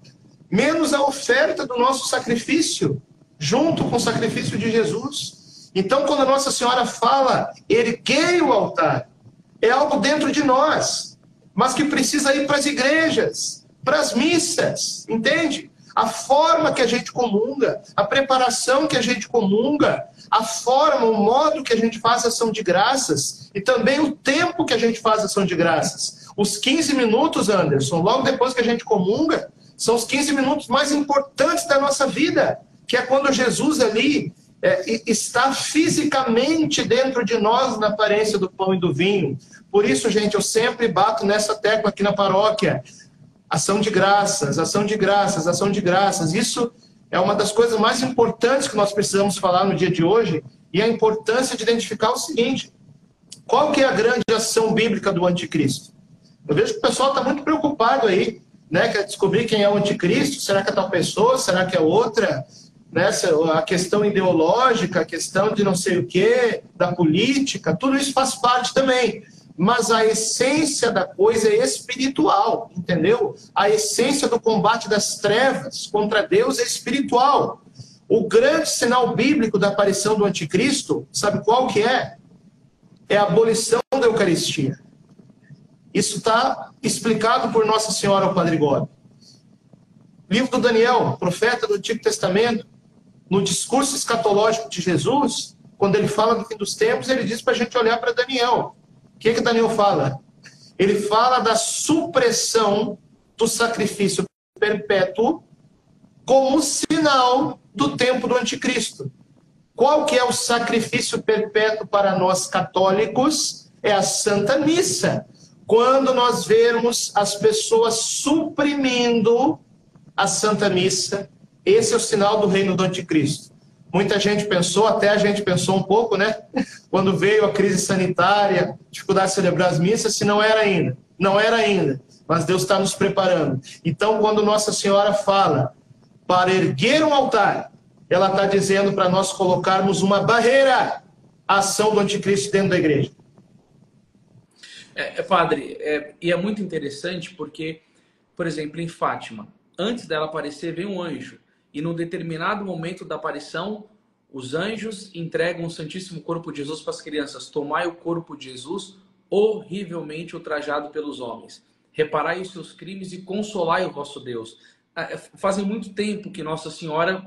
Menos a oferta do nosso sacrifício, junto com o sacrifício de Jesus. Então, quando a Nossa Senhora fala, erguei o altar, é algo dentro de nós, mas que precisa ir para as igrejas, para as missas, entende? A forma que a gente comunga, a preparação que a gente comunga, a forma, o modo que a gente faz ação de graças e também o tempo que a gente faz ação de graças. Os 15 minutos, Anderson, logo depois que a gente comunga, são os 15 minutos mais importantes da nossa vida, que é quando Jesus ali está fisicamente dentro de nós na aparência do pão e do vinho. Por isso, gente, eu sempre bato nessa tecla aqui na paróquia. Ação de graças, ação de graças, ação de graças. Isso é uma das coisas mais importantes que nós precisamos falar no dia de hoje, e a importância de identificar o seguinte: qual que é a grande ação bíblica do anticristo? Eu vejo que o pessoal está muito preocupado aí, né? Quer descobrir quem é o anticristo, será que é tal pessoa, será que é outra? Né? A questão ideológica, a questão de não sei o quê, da política, tudo isso faz parte também. Mas a essência da coisa é espiritual, entendeu? A essência do combate das trevas contra Deus é espiritual. O grande sinal bíblico da aparição do anticristo, sabe qual que é? É a abolição da Eucaristia. Isso está explicado por Nossa Senhora ao Padre Gobi. Livro do Daniel, profeta do Antigo Testamento, no discurso escatológico de Jesus, quando ele fala do fim dos tempos, ele diz para a gente olhar para Daniel. O que Daniel fala? Ele fala da supressão do sacrifício perpétuo como sinal do tempo do anticristo. Qual que é o sacrifício perpétuo para nós católicos? É a Santa Missa. Quando nós vermos as pessoas suprimindo a Santa Missa, esse é o sinal do reino do anticristo. Muita gente pensou, até a gente pensou um pouco, né? Quando veio a crise sanitária, dificuldade de celebrar as missas, se não era ainda. Não era ainda, mas Deus está nos preparando. Então, quando Nossa Senhora fala para erguer um altar, ela está dizendo para nós colocarmos uma barreira à ação do anticristo dentro da igreja. Padre, e é muito interessante porque, por exemplo, em Fátima, antes dela aparecer, vem um anjo. E num determinado momento da aparição, os anjos entregam o Santíssimo Corpo de Jesus para as crianças. Tomai o corpo de Jesus, horrivelmente ultrajado pelos homens. Reparai os seus crimes e consolai o vosso Deus. Fazem muito tempo que Nossa Senhora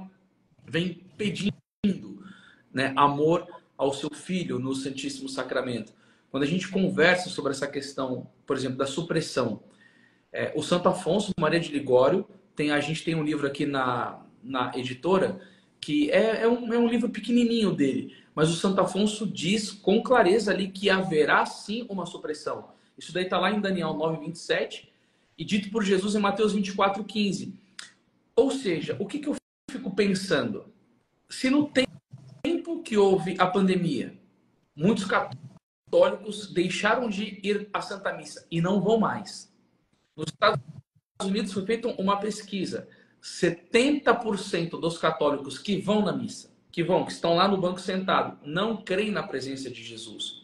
vem pedindo, né, amor ao seu Filho no Santíssimo Sacramento. Quando a gente conversa sobre essa questão, por exemplo, da supressão, o Santo Afonso Maria de Ligório, a gente tem um livro aqui na editora, que é um livro pequenininho dele, mas o Santo Afonso diz com clareza ali que haverá sim uma supressão. Isso daí está lá em Daniel 9:27 e dito por Jesus em Mateus 24:15. Ou seja, o que eu fico pensando? Se no tempo que houve a pandemia, muitos católicos deixaram de ir à Santa Missa e não vão mais. Nos Estados Unidos foi feita uma pesquisa. 70% dos católicos que vão na missa, que estão lá no banco sentado, não creem na presença de Jesus.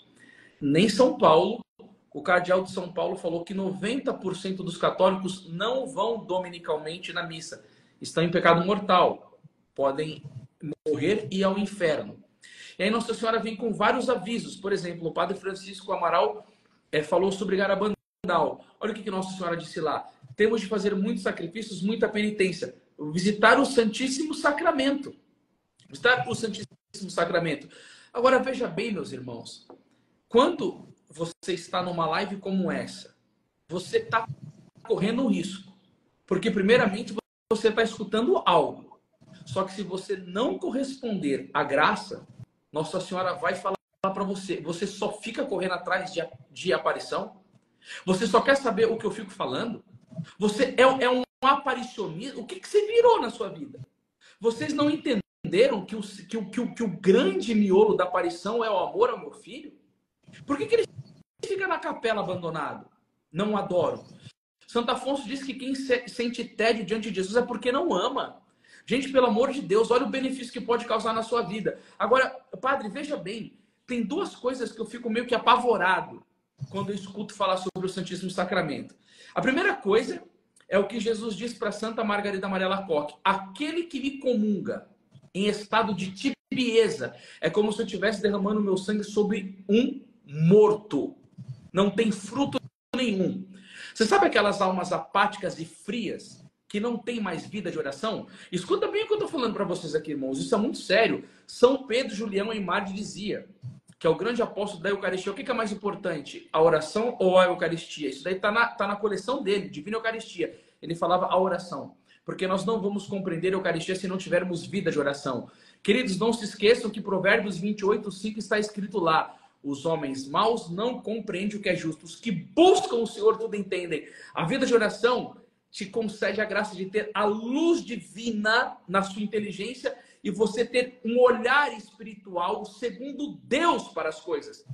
Nem São Paulo, o cardeal de São Paulo falou que 90% dos católicos não vão dominicalmente na missa. Estão em pecado mortal. Podem morrer e ir ao inferno. E aí Nossa Senhora vem com vários avisos. Por exemplo, o Padre Francisco Amaral falou sobre Garabandal. Olha o que Nossa Senhora disse lá. Temos de fazer muitos sacrifícios, muita penitência. Visitar o Santíssimo Sacramento. Visitar o Santíssimo Sacramento. Agora, veja bem, meus irmãos. Quando você está numa live como essa, você está correndo um risco. Porque, primeiramente, você está escutando algo. Só que se você não corresponder à graça, Nossa Senhora vai falar para você. Você só fica correndo atrás de aparição? Você só quer saber o que eu fico falando? Você é um aparicionista? O que você virou na sua vida? Vocês não entenderam que o grande miolo da aparição é o amor ao meu filho? Por que ele fica na capela abandonado? Não adoro. Santo Afonso diz que quem sente tédio diante de Jesus é porque não ama. Gente, pelo amor de Deus, olha o benefício que pode causar na sua vida. Agora, padre, veja bem, tem duas coisas que eu fico meio que apavorado quando eu escuto falar sobre o Santíssimo Sacramento. A primeira coisa é o que Jesus diz para Santa Margarida Maria Lacoque. Aquele que me comunga em estado de tibieza é como se eu estivesse derramando meu sangue sobre um morto. Não tem fruto nenhum. Você sabe aquelas almas apáticas e frias que não tem mais vida de oração? Escuta bem o que eu estou falando para vocês aqui, irmãos. Isso é muito sério. São Pedro Julião Eymard dizia, que é o grande apóstolo da Eucaristia. O que é mais importante? A oração ou a Eucaristia? Isso daí está na coleção dele, Divina Eucaristia. Ele falava a oração. Porque nós não vamos compreender a Eucaristia se não tivermos vida de oração. Queridos, não se esqueçam que Provérbios 28:5 está escrito lá. Os homens maus não compreendem o que é justo. Os que buscam o Senhor tudo entendem. A vida de oração te concede a graça de ter a luz divina na sua inteligência e você ter um olhar espiritual segundo Deus para as coisas.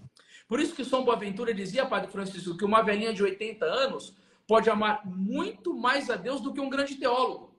Por isso que São Boaventura dizia, Padre Francisco, que uma velhinha de 80 anos pode amar muito mais a Deus do que um grande teólogo.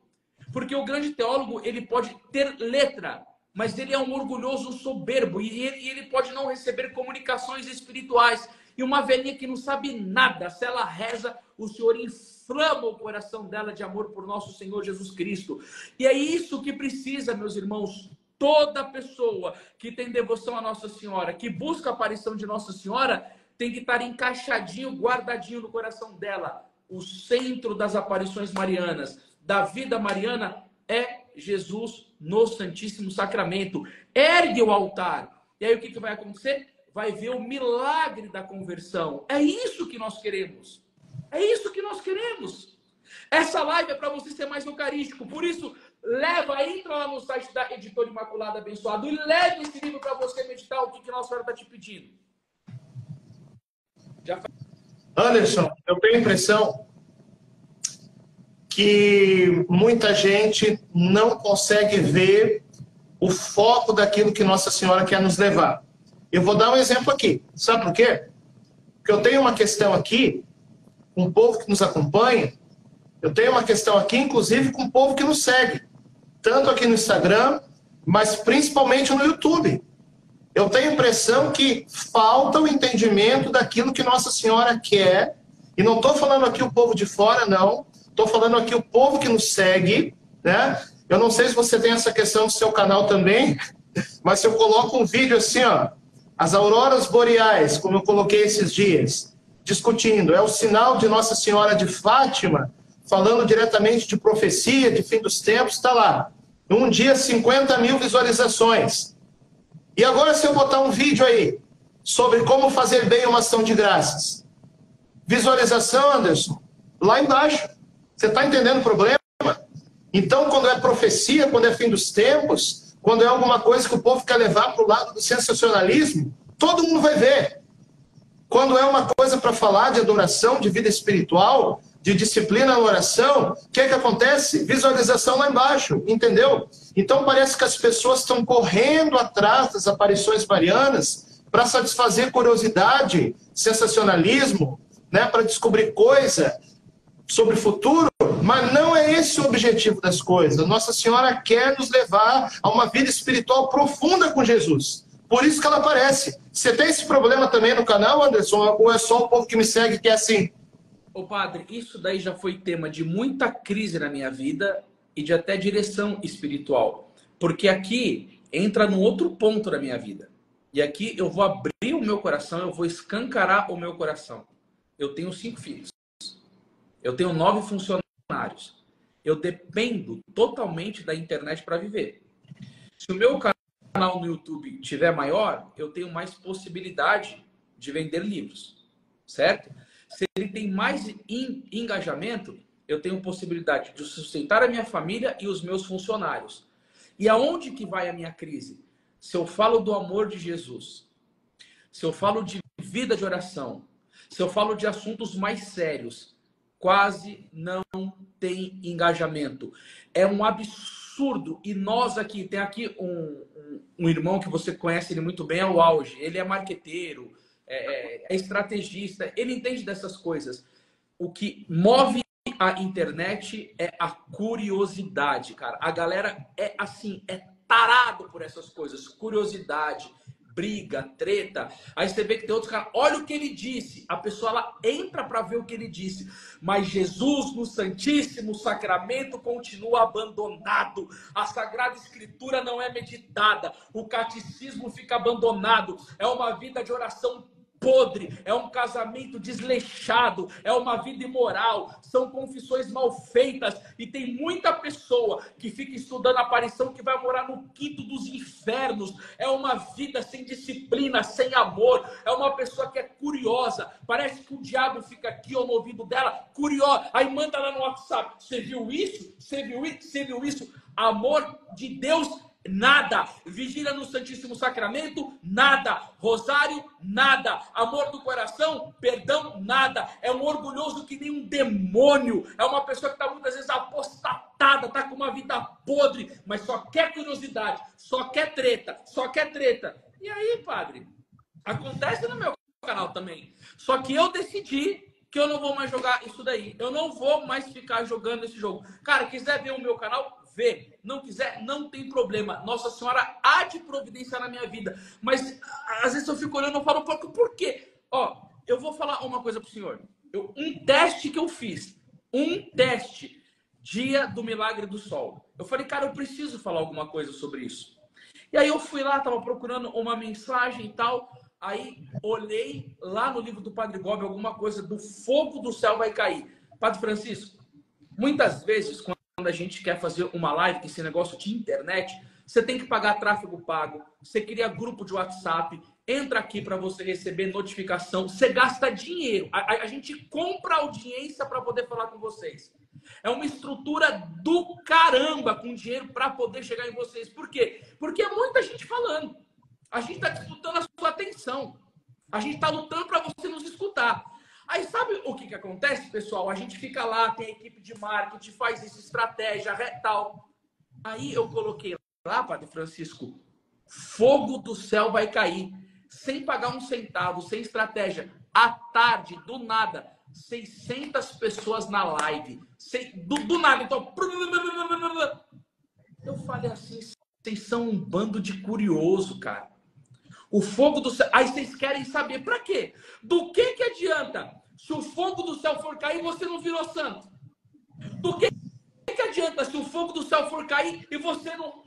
Porque o grande teólogo, ele pode ter letra, mas ele é um orgulhoso soberbo e ele pode não receber comunicações espirituais. E uma velhinha que não sabe nada, se ela reza, o Senhor inflama o coração dela de amor por nosso Senhor Jesus Cristo. E é isso que precisa, meus irmãos. Toda pessoa que tem devoção a Nossa Senhora, que busca a aparição de Nossa Senhora, tem que estar encaixadinho, guardadinho no coração dela. O centro das aparições marianas, da vida mariana, é Jesus no Santíssimo Sacramento. Ergue o altar. E aí o que vai acontecer? Vai ver o milagre da conversão. É isso que nós queremos. É isso que nós queremos. Essa live é para você ser mais eucarístico. Por isso, entra lá no site da Editora Imaculada Abençoado e leve esse livro para você meditar o que Nossa Senhora está te pedindo. Anderson, eu tenho a impressão que muita gente não consegue ver o foco daquilo que Nossa Senhora quer nos levar. Eu vou dar um exemplo aqui. Sabe por quê? Porque eu tenho uma questão aqui com o povo que nos acompanha, eu tenho uma questão aqui, inclusive, com o povo que nos segue, tanto aqui no Instagram, mas principalmente no YouTube. Eu tenho a impressão que falta o entendimento daquilo que Nossa Senhora quer, e não estou falando aqui o povo de fora, não, estou falando aqui o povo que nos segue, né? Eu não sei se você tem essa questão no seu canal também, mas se eu coloco um vídeo assim, ó, as auroras boreais, como eu coloquei esses dias, discutindo, é o sinal de Nossa Senhora de Fátima, falando diretamente de profecia, de fim dos tempos, está lá. Um dia, 50 mil visualizações. E agora, se eu botar um vídeo aí sobre como fazer bem uma ação de graças, visualização, Anderson, lá embaixo. Você está entendendo o problema? Então, quando é profecia, quando é fim dos tempos, quando é alguma coisa que o povo quer levar para o lado do sensacionalismo, todo mundo vai ver. Quando é uma coisa para falar de adoração, de vida espiritual, de disciplina na oração, o que é que acontece? Visualização lá embaixo, entendeu? Então parece que as pessoas estão correndo atrás das aparições marianas para satisfazer curiosidade, sensacionalismo, né, para descobrir coisa sobre o futuro, mas não é esse o objetivo das coisas. Nossa Senhora quer nos levar a uma vida espiritual profunda com Jesus. Por isso que ela aparece. Você tem esse problema também no canal, Anderson? Ou é só o povo que me segue que é assim? Ô padre, isso daí já foi tema de muita crise na minha vida e de até direção espiritual. Porque aqui entra num outro ponto da minha vida. E aqui eu vou abrir o meu coração, eu vou escancarar o meu coração. Eu tenho 5 filhos. Eu tenho 9 funcionários. Eu dependo totalmente da internet para viver. Se o meu canal no YouTube tiver maior, eu tenho mais possibilidade de vender livros, certo? Se ele tem mais engajamento, eu tenho possibilidade de sustentar a minha família e os meus funcionários. E aonde que vai a minha crise? Se eu falo do amor de Jesus, se eu falo de vida de oração, se eu falo de assuntos mais sérios, quase não tem engajamento. É um absurdo. E nós aqui, tem aqui um irmão que você conhece ele muito bem, é o Auge. Ele é marqueteiro, é estrategista, ele entende dessas coisas. O que move a internet é a curiosidade, cara. A galera é assim, é tarado por essas coisas. Curiosidade, briga, treta. Aí você vê que tem outros caras, olha o que ele disse. A pessoa ela entra para ver o que ele disse. Mas Jesus no Santíssimo Sacramento continua abandonado. A Sagrada Escritura não é meditada. O catecismo fica abandonado. É uma vida de oração podre, é um casamento desleixado, é uma vida imoral, são confissões mal feitas e tem muita pessoa que fica estudando a aparição que vai morar no quinto dos infernos. É uma vida sem disciplina, sem amor, é uma pessoa que é curiosa, parece que o diabo fica aqui ó, no ouvido dela, curiosa, aí manda lá no WhatsApp, você viu isso? Você viu isso? Você viu isso? Amor de Deus, nada. Vigília no Santíssimo Sacramento, nada. Rosário, nada. Amor do coração, perdão, nada. É um orgulhoso que nem um demônio. É uma pessoa que está muitas vezes apostatada, está com uma vida podre, mas só quer curiosidade, só quer treta, só quer treta. E aí, padre, acontece no meu canal também. Só que eu decidi que eu não vou mais jogar isso daí. Eu não vou mais ficar jogando esse jogo. Cara, quiser ver o meu canal, vê. Não quiser, não tem problema. Nossa Senhora há de providenciar na minha vida. Mas às vezes eu fico olhando e falo, por quê? Ó, eu vou falar uma coisa pro senhor. Um teste que eu fiz. Um teste. Dia do Milagre do Sol. Eu falei, cara, eu preciso falar alguma coisa sobre isso. E aí eu fui lá, tava procurando uma mensagem e tal. Aí olhei lá no livro do Padre Gobi alguma coisa do fogo do céu vai cair. Padre Francisco, muitas vezes quando a gente quer fazer uma live, que esse negócio de internet, você tem que pagar tráfego pago, você cria grupo de WhatsApp, entra aqui para você receber notificação, você gasta dinheiro. A gente compra audiência para poder falar com vocês. É uma estrutura do caramba com dinheiro para poder chegar em vocês. Por quê? Porque é muita gente falando. A gente está disputando a sua atenção. A gente está lutando para você nos escutar. Aí sabe o que acontece, pessoal? A gente fica lá, tem a equipe de marketing, faz isso, estratégia, tal. Aí eu coloquei lá, Padre Francisco, fogo do céu vai cair. Sem pagar um centavo, sem estratégia. À tarde, do nada, 600 pessoas na live. Do nada, então... Eu falei assim, vocês são um bando de curioso, cara. O fogo do céu... Aí vocês querem saber pra quê? Do que adianta? Se o fogo do céu for cair, você não virou santo. Do que adianta se o fogo do céu for cair e você não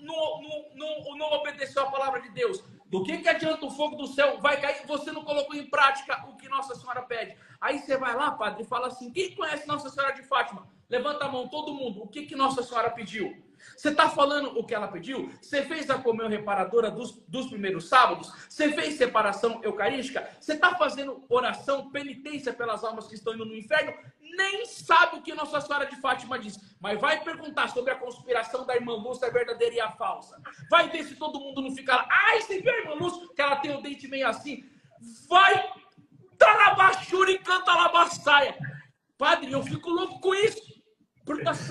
obedeceu a palavra de Deus? Do que adianta o fogo do céu vai cair e você não colocou em prática o que Nossa Senhora pede? Aí você vai lá, padre, e fala assim, quem conhece Nossa Senhora de Fátima? Levanta a mão, todo mundo. O que Nossa Senhora pediu? Você está falando o que ela pediu? Você fez a comunhão reparadora dos primeiros sábados? Você fez separação eucarística? Você está fazendo oração, penitência pelas almas que estão indo no inferno? Nem sabe o que Nossa Senhora de Fátima diz. Mas vai perguntar sobre a conspiração da irmã Lúcia, a verdadeira e a falsa. Vai ver se todo mundo não fica lá. Ai, você viu a irmã Lúcia? Que ela tem o dente meio assim. Vai, talabachura e canta labaçaia. Padre, eu fico louco com isso.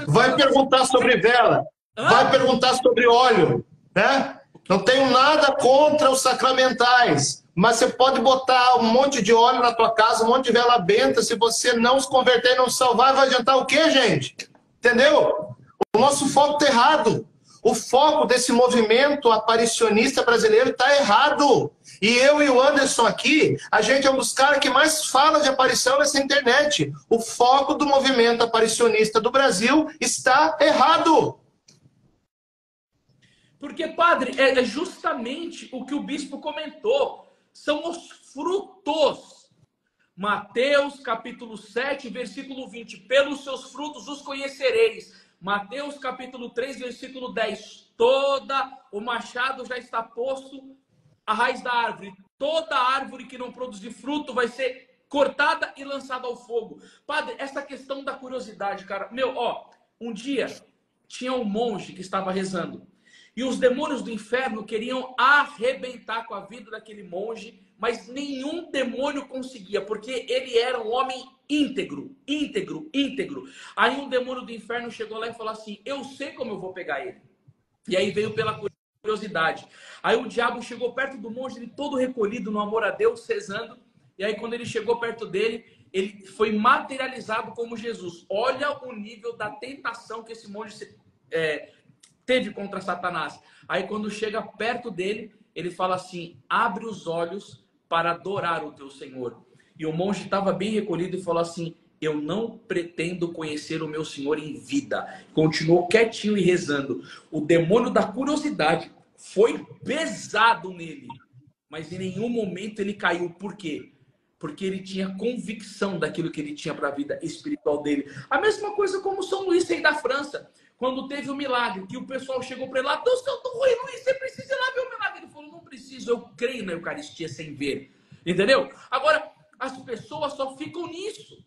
Vai perguntar sobre vela. Vai perguntar sobre óleo, né? Não tenho nada contra os sacramentais, mas você pode botar um monte de óleo na tua casa, um monte de vela benta, se você não se converter e não se salvar, vai adiantar o quê, gente? Entendeu? O nosso foco está errado. O foco desse movimento aparicionista brasileiro está errado. E eu e o Anderson aqui, a gente é um dos caras que mais fala de aparição nessa internet. O foco do movimento aparicionista do Brasil está errado. Porque, padre, é justamente o que o bispo comentou. São os frutos. Mateus capítulo 7, versículo 20. Pelos seus frutos os conhecereis. Mateus capítulo 3, versículo 10. O machado já está posto à raiz da árvore. Toda árvore que não produzir fruto vai ser cortada e lançada ao fogo. Padre, essa questão da curiosidade, cara. Um dia tinha um monge que estava rezando. E os demônios do inferno queriam arrebentar com a vida daquele monge, mas nenhum demônio conseguia, porque ele era um homem íntegro, íntegro, íntegro. Aí um demônio do inferno chegou lá e falou assim: eu sei como eu vou pegar ele. E aí veio pela curiosidade. Aí o diabo chegou perto do monge, ele todo recolhido no amor a Deus, rezando. E aí quando ele chegou perto dele, ele foi materializado como Jesus. Olha o nível da tentação que esse monge teve contra Satanás. Aí quando chega perto dele, ele fala assim: abre os olhos para adorar o teu Senhor. E o monge estava bem recolhido e falou assim: eu não pretendo conhecer o meu Senhor em vida. Continuou quietinho e rezando. O demônio da curiosidade foi pesado nele, mas em nenhum momento ele caiu. Por quê? Porque ele tinha convicção daquilo que ele tinha para a vida espiritual dele. A mesma coisa como São Luís, rei da França, quando teve o milagre, que o pessoal chegou para ele lá: do Santo Rui Luís, você precisa ir lá ver o milagre. Ele falou: não preciso, eu creio na Eucaristia sem ver. Entendeu? Agora, as pessoas só ficam nisso.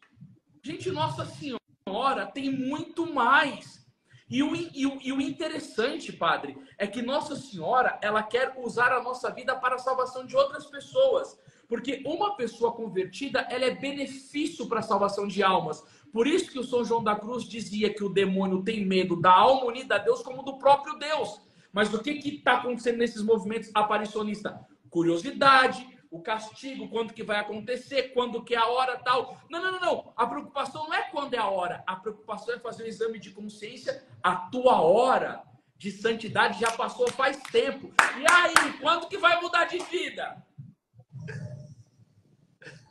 Gente, Nossa Senhora tem muito mais. E o interessante, padre, é que Nossa Senhora, ela quer usar a nossa vida para a salvação de outras pessoas. Porque uma pessoa convertida, ela é benefício para a salvação de almas. Por isso que o São João da Cruz dizia que o demônio tem medo da alma unida a Deus como do próprio Deus. Mas o que está acontecendo nesses movimentos aparicionistas? Curiosidade, o castigo, quando que vai acontecer, quando que é a hora, tal. Não. A preocupação não é quando é a hora. A preocupação é fazer um exame de consciência. A tua hora de santidade já passou faz tempo. E aí, quando que vai mudar de vida?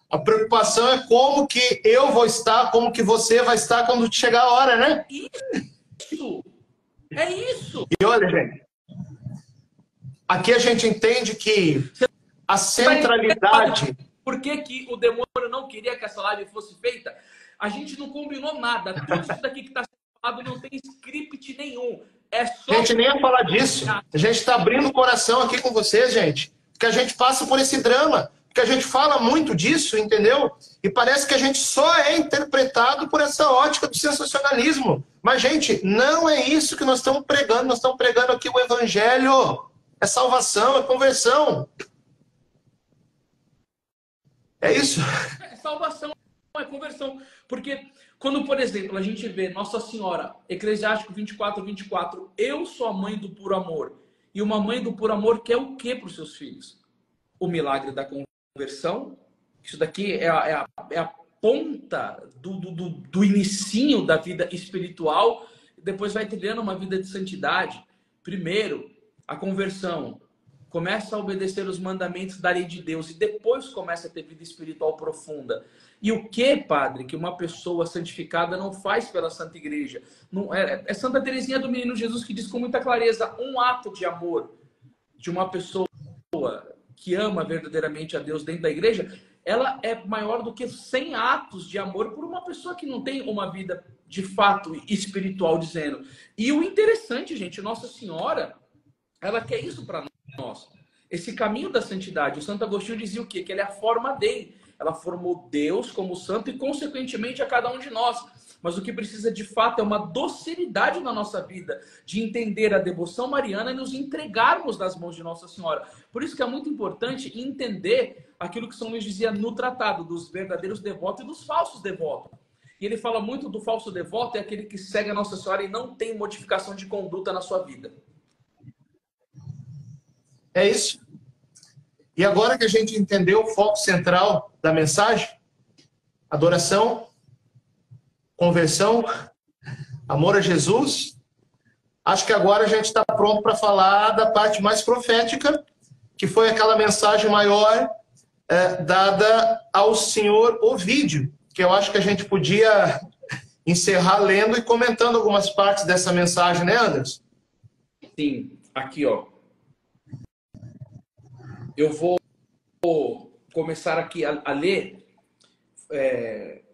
A preocupação é como que eu vou estar, como que você vai estar quando chegar a hora, né? Isso! É isso! E olha, gente, aqui a gente entende que a centralidade... Por que o demônio não queria que essa live fosse feita? A gente não combinou nada. Tudo isso daqui que está sendo falado não tem script nenhum. É só... A gente nem ia falar disso. A gente está abrindo o coração aqui com vocês, gente. Porque a gente passa por esse drama. Porque a gente fala muito disso, entendeu? E parece que a gente só é interpretado por essa ótica do sensacionalismo. Mas, gente, não é isso que nós estamos pregando. Nós estamos pregando aqui o evangelho. É salvação, é conversão. É isso. É salvação, é conversão. Porque quando, por exemplo, a gente vê Nossa Senhora, Eclesiástico 24, 24, eu sou a mãe do puro amor. E uma mãe do puro amor quer o quê para os seus filhos? O milagre da conversão. Isso daqui é a ponta do inicinho da vida espiritual. Depois vai trilhando uma vida de santidade. Primeiro, a conversão. Começa a obedecer os mandamentos da lei de Deus e depois começa a ter vida espiritual profunda. E o que, padre, que uma pessoa santificada não faz pela Santa Igreja? Não, é Santa Teresinha do Menino Jesus que diz com muita clareza: um ato de amor de uma pessoa que ama verdadeiramente a Deus dentro da igreja, ela é maior do que 100 atos de amor por uma pessoa que não tem uma vida de fato espiritual, dizendo. E o interessante, gente, Nossa Senhora, ela quer isso para nós. Esse caminho da santidade. O Santo Agostinho dizia o quê? Que ele é a forma dele. Ela formou Deus como santo e, consequentemente, a cada um de nós. Mas o que precisa, de fato, é uma docilidade na nossa vida, de entender a devoção mariana e nos entregarmos nas mãos de Nossa Senhora. Por isso que é muito importante entender aquilo que São Luís dizia no tratado, dos verdadeiros devotos e dos falsos devotos. E ele fala muito do falso devoto, é aquele que segue a Nossa Senhora e não tem modificação de conduta na sua vida. É isso. E agora que a gente entendeu o foco central da mensagem, adoração, conversão, amor a Jesus, acho que agora a gente está pronto para falar da parte mais profética, que foi aquela mensagem maior dada ao senhor Ovídio, que eu acho que a gente podia encerrar lendo e comentando algumas partes dessa mensagem, né, Anderson? Sim. Aqui, ó. Eu vou começar aqui a ler.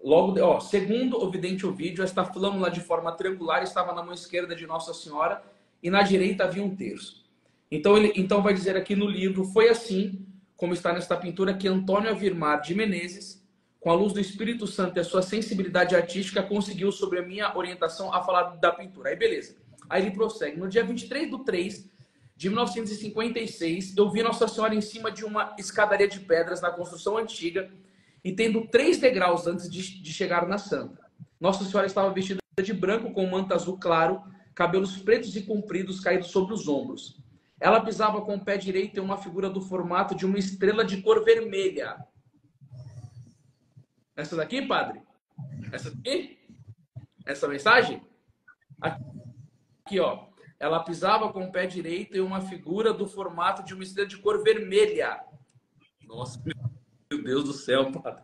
Logo, ó, segundo o vidente Ovídio, esta flâmula de forma triangular estava na mão esquerda de Nossa Senhora e na direita havia um terço. Então vai dizer aqui no livro, foi assim, como está nesta pintura, que Antônio Avirmar de Menezes, com a luz do Espírito Santo e a sua sensibilidade artística, conseguiu, sobre a minha orientação, a falar da pintura. Aí beleza. Aí ele prossegue. No dia 23/3 de 1956, eu vi Nossa Senhora em cima de uma escadaria de pedras na construção antiga e tendo 3 degraus antes de chegar na Santa. Nossa Senhora estava vestida de branco com um manto azul claro, cabelos pretos e compridos caídos sobre os ombros. Ela pisava com o pé direito em uma figura do formato de uma estrela de cor vermelha. Essa daqui, padre? Essa daqui? Essa mensagem? Aqui, ó. Ela pisava com o pé direito em uma figura do formato de uma estrela de cor vermelha. Nossa, meu Deus do céu, padre.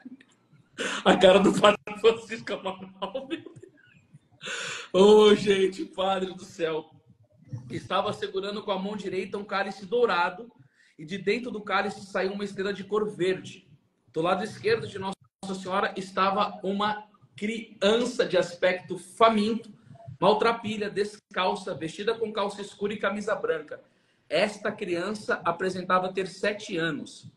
A cara do padre Francisco Amaral, meu Deus. Ô, gente, padre do céu. Estava segurando com a mão direita um cálice dourado e de dentro do cálice saiu uma estrela de cor verde. Do lado esquerdo de Nossa Senhora estava uma criança de aspecto faminto, maltrapilha, descalça, vestida com calça escura e camisa branca. Esta criança apresentava ter 7 anos.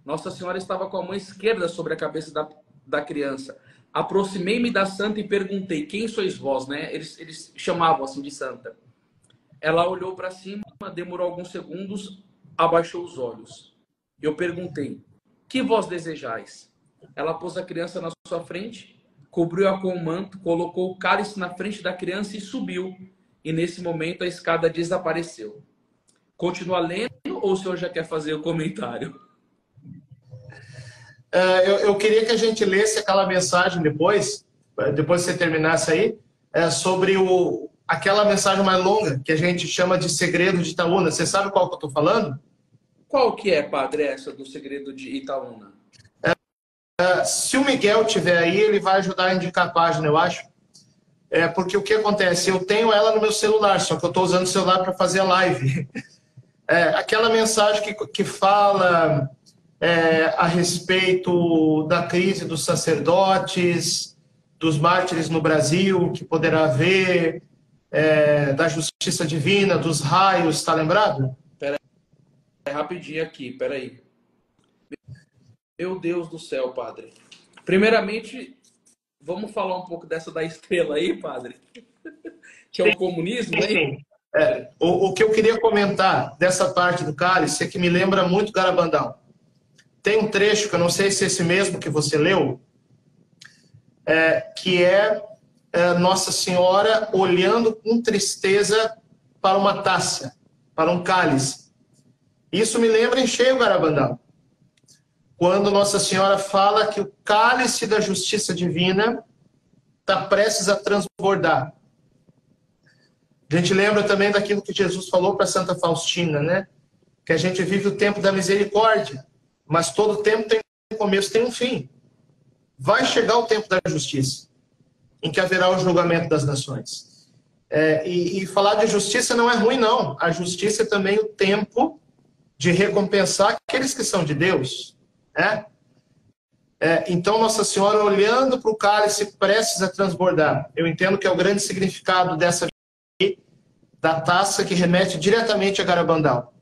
Nossa Senhora estava com a mão esquerda sobre a cabeça da criança. Aproximei-me da santa e perguntei, quem sois vós, né? Eles chamavam assim de santa. Ela olhou para cima, demorou alguns segundos, abaixou os olhos. Eu perguntei, que vós desejais? Ela pôs a criança na sua frente, cobriu-a com o manto, colocou o cálice na frente da criança e subiu. E nesse momento a escada desapareceu. Continua lendo ou o senhor já quer fazer o comentário? Eu queria que a gente lesse aquela mensagem depois que você terminasse aí, sobre aquela mensagem mais longa, que a gente chama de Segredo de Itaúna. Você sabe qual que eu estou falando? Qual que é, padre, essa do Segredo de Itaúna? Se o Miguel tiver aí, ele vai ajudar a indicar a página, eu acho. Porque o que acontece? Eu tenho ela no meu celular, só que eu estou usando o celular para fazer a live. Aquela mensagem que fala a respeito da crise dos sacerdotes, dos mártires no Brasil, que poderá haver, da justiça divina, dos raios, está lembrado? Rapidinho aqui, peraí. Meu Deus do céu, padre. Primeiramente, vamos falar um pouco dessa da estrela aí, padre? Que é o comunismo, hein? O que eu queria comentar dessa parte do cálice é que me lembra muito Garabandal. Tem um trecho, que eu não sei se é esse mesmo que você leu, que Nossa Senhora olhando com tristeza para uma taça, para um cálice. Isso me lembra em cheio Garabandal. Quando Nossa Senhora fala que o cálice da justiça divina está prestes a transbordar. A gente lembra também daquilo que Jesus falou para Santa Faustina, né? Que a gente vive o tempo da misericórdia, mas todo tempo tem um começo, tem um fim. Vai chegar o tempo da justiça, em que haverá o julgamento das nações. E falar de justiça não é ruim, não. A justiça é também o tempo de recompensar aqueles que são de Deus. Então, Nossa Senhora olhando para o cálice prestes a transbordar. Eu entendo que é o grande significado dessa da taça, que remete diretamente a Garabandal.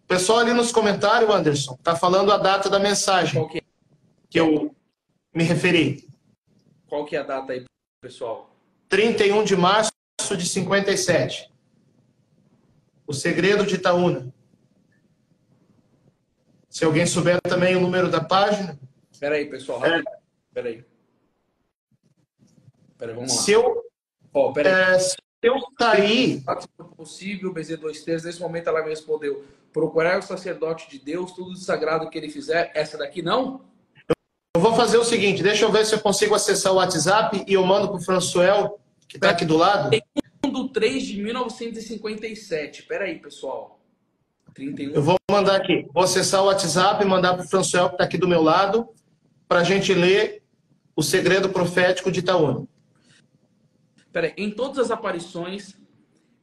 O pessoal ali nos comentários, Anderson, está falando a data da mensagem que eu me referi. Qual que é a data aí, pessoal? 31 de março de 57. O Segredo de Itaúna. Se alguém souber também o número da página. Espera aí, pessoal. Espera aí. Vamos lá. Se eu sair... Possível, BZ23, nesse momento ela me respondeu, procurar o sacerdote de Deus, tudo de sagrado que ele fizer. Essa daqui não? Eu vou fazer o seguinte, deixa eu ver se eu consigo acessar o WhatsApp e eu mando para o Françoel, que está aqui do lado. 31/3 de 1957. Espera aí, pessoal. 31. Eu vou mandar aqui. Vou acessar o WhatsApp e mandar para o Françoel, que está aqui do meu lado, para a gente ler o Segredo Profético de Itaúna. Espera aí. Em todas as aparições,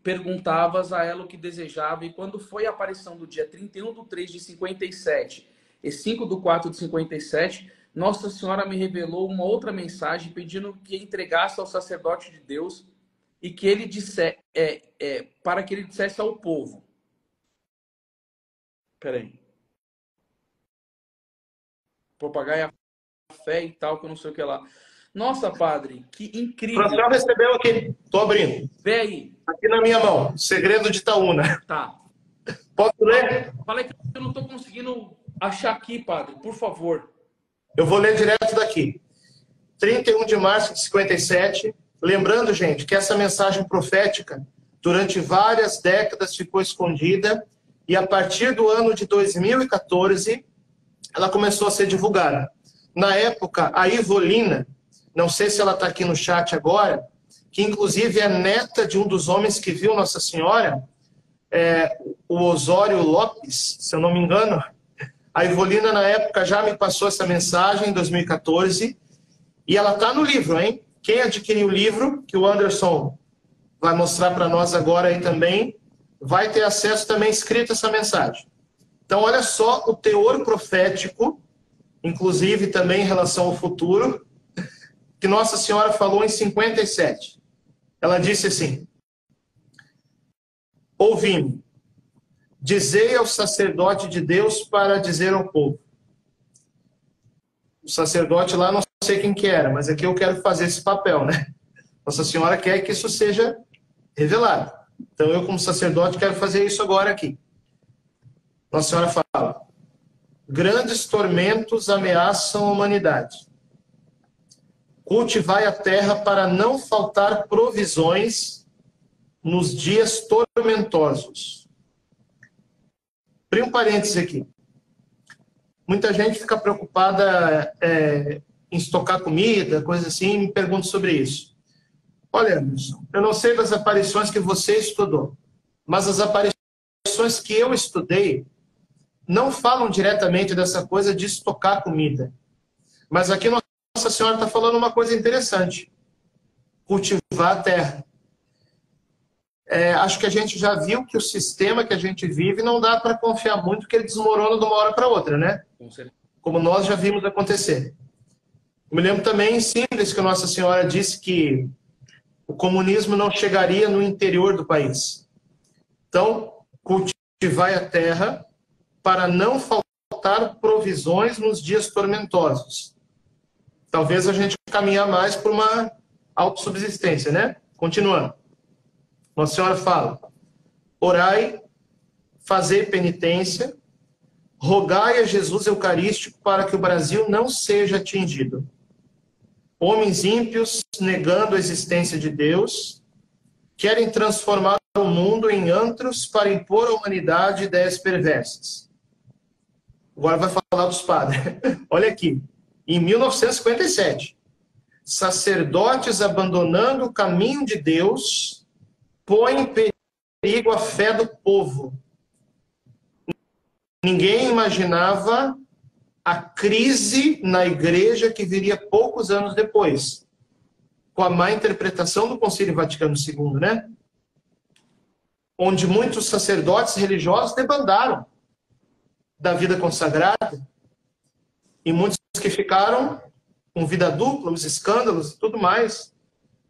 perguntavas a ela o que desejava, e quando foi a aparição do dia 31/3 de 57 e 5/4 de 57, Nossa Senhora me revelou uma outra mensagem pedindo que entregasse ao sacerdote de Deus e que ele disse, para que ele dissesse ao povo. Peraí. Propagar a fé e tal, que eu não sei o que lá. Nossa, padre, que incrível. O senhor recebeu aqui. Estou abrindo. Vê aí. Aqui na minha mão. Segredo de Itaúna. Tá. Posso ler? Fala que eu não estou conseguindo achar aqui, padre. Por favor. Eu vou ler direto daqui. 31 de março de 57. Lembrando, gente, que essa mensagem profética, durante várias décadas, ficou escondida. E a partir do ano de 2014, ela começou a ser divulgada. Na época, a Ivolina, não sei se ela está aqui no chat agora, que inclusive é neta de um dos homens que viu Nossa Senhora, o Osório Lopes, se eu não me engano. A Ivolina, na época, já me passou essa mensagem em 2014, e ela está no livro, hein? Quem adquiriu o livro, que o Anderson vai mostrar para nós agora aí também, vai ter acesso também escrito essa mensagem. Então, olha só o teor profético, inclusive também em relação ao futuro, que Nossa Senhora falou em 57. Ela disse assim: ouvi-me, dizei ao sacerdote de Deus para dizer ao povo. O sacerdote lá, não sei quem que era, mas aqui eu quero fazer esse papel, né? Nossa Senhora quer que isso seja revelado. Então eu, como sacerdote, quero fazer isso agora aqui. Nossa Senhora fala: grandes tormentos ameaçam a humanidade. Cultivai a terra para não faltar provisões nos dias tormentosos. Abri um parênteses aqui. Muita gente fica preocupada em estocar comida, coisa assim, e me pergunta sobre isso. Olha, Anderson, eu não sei das aparições que você estudou, mas as aparições que eu estudei não falam diretamente dessa coisa de estocar comida. Mas aqui Nossa Senhora está falando uma coisa interessante. Cultivar a terra. Acho que a gente já viu que o sistema que a gente vive não dá para confiar muito, que ele desmorona de uma hora para outra, né? Como nós já vimos acontecer. Eu me lembro também em Simples que Nossa Senhora disse que o comunismo não chegaria no interior do país. Então, cultivai a terra para não faltar provisões nos dias tormentosos. Talvez a gente caminhar mais por uma autossubsistência, né? Continuando. Nossa Senhora fala: orai, fazei penitência, rogai a Jesus Eucarístico para que o Brasil não seja atingido. Homens ímpios, negando a existência de Deus, querem transformar o mundo em antros para impor à humanidade ideias perversas. Agora vai falar dos padres. Olha aqui. Em 1957, sacerdotes abandonando o caminho de Deus põem em perigo a fé do povo. Ninguém imaginava a crise na igreja que viria poucos anos depois, com a má interpretação do Concílio Vaticano II, né? Onde muitos sacerdotes religiosos debandaram da vida consagrada, e muitos que ficaram com vida dupla, os escândalos e tudo mais.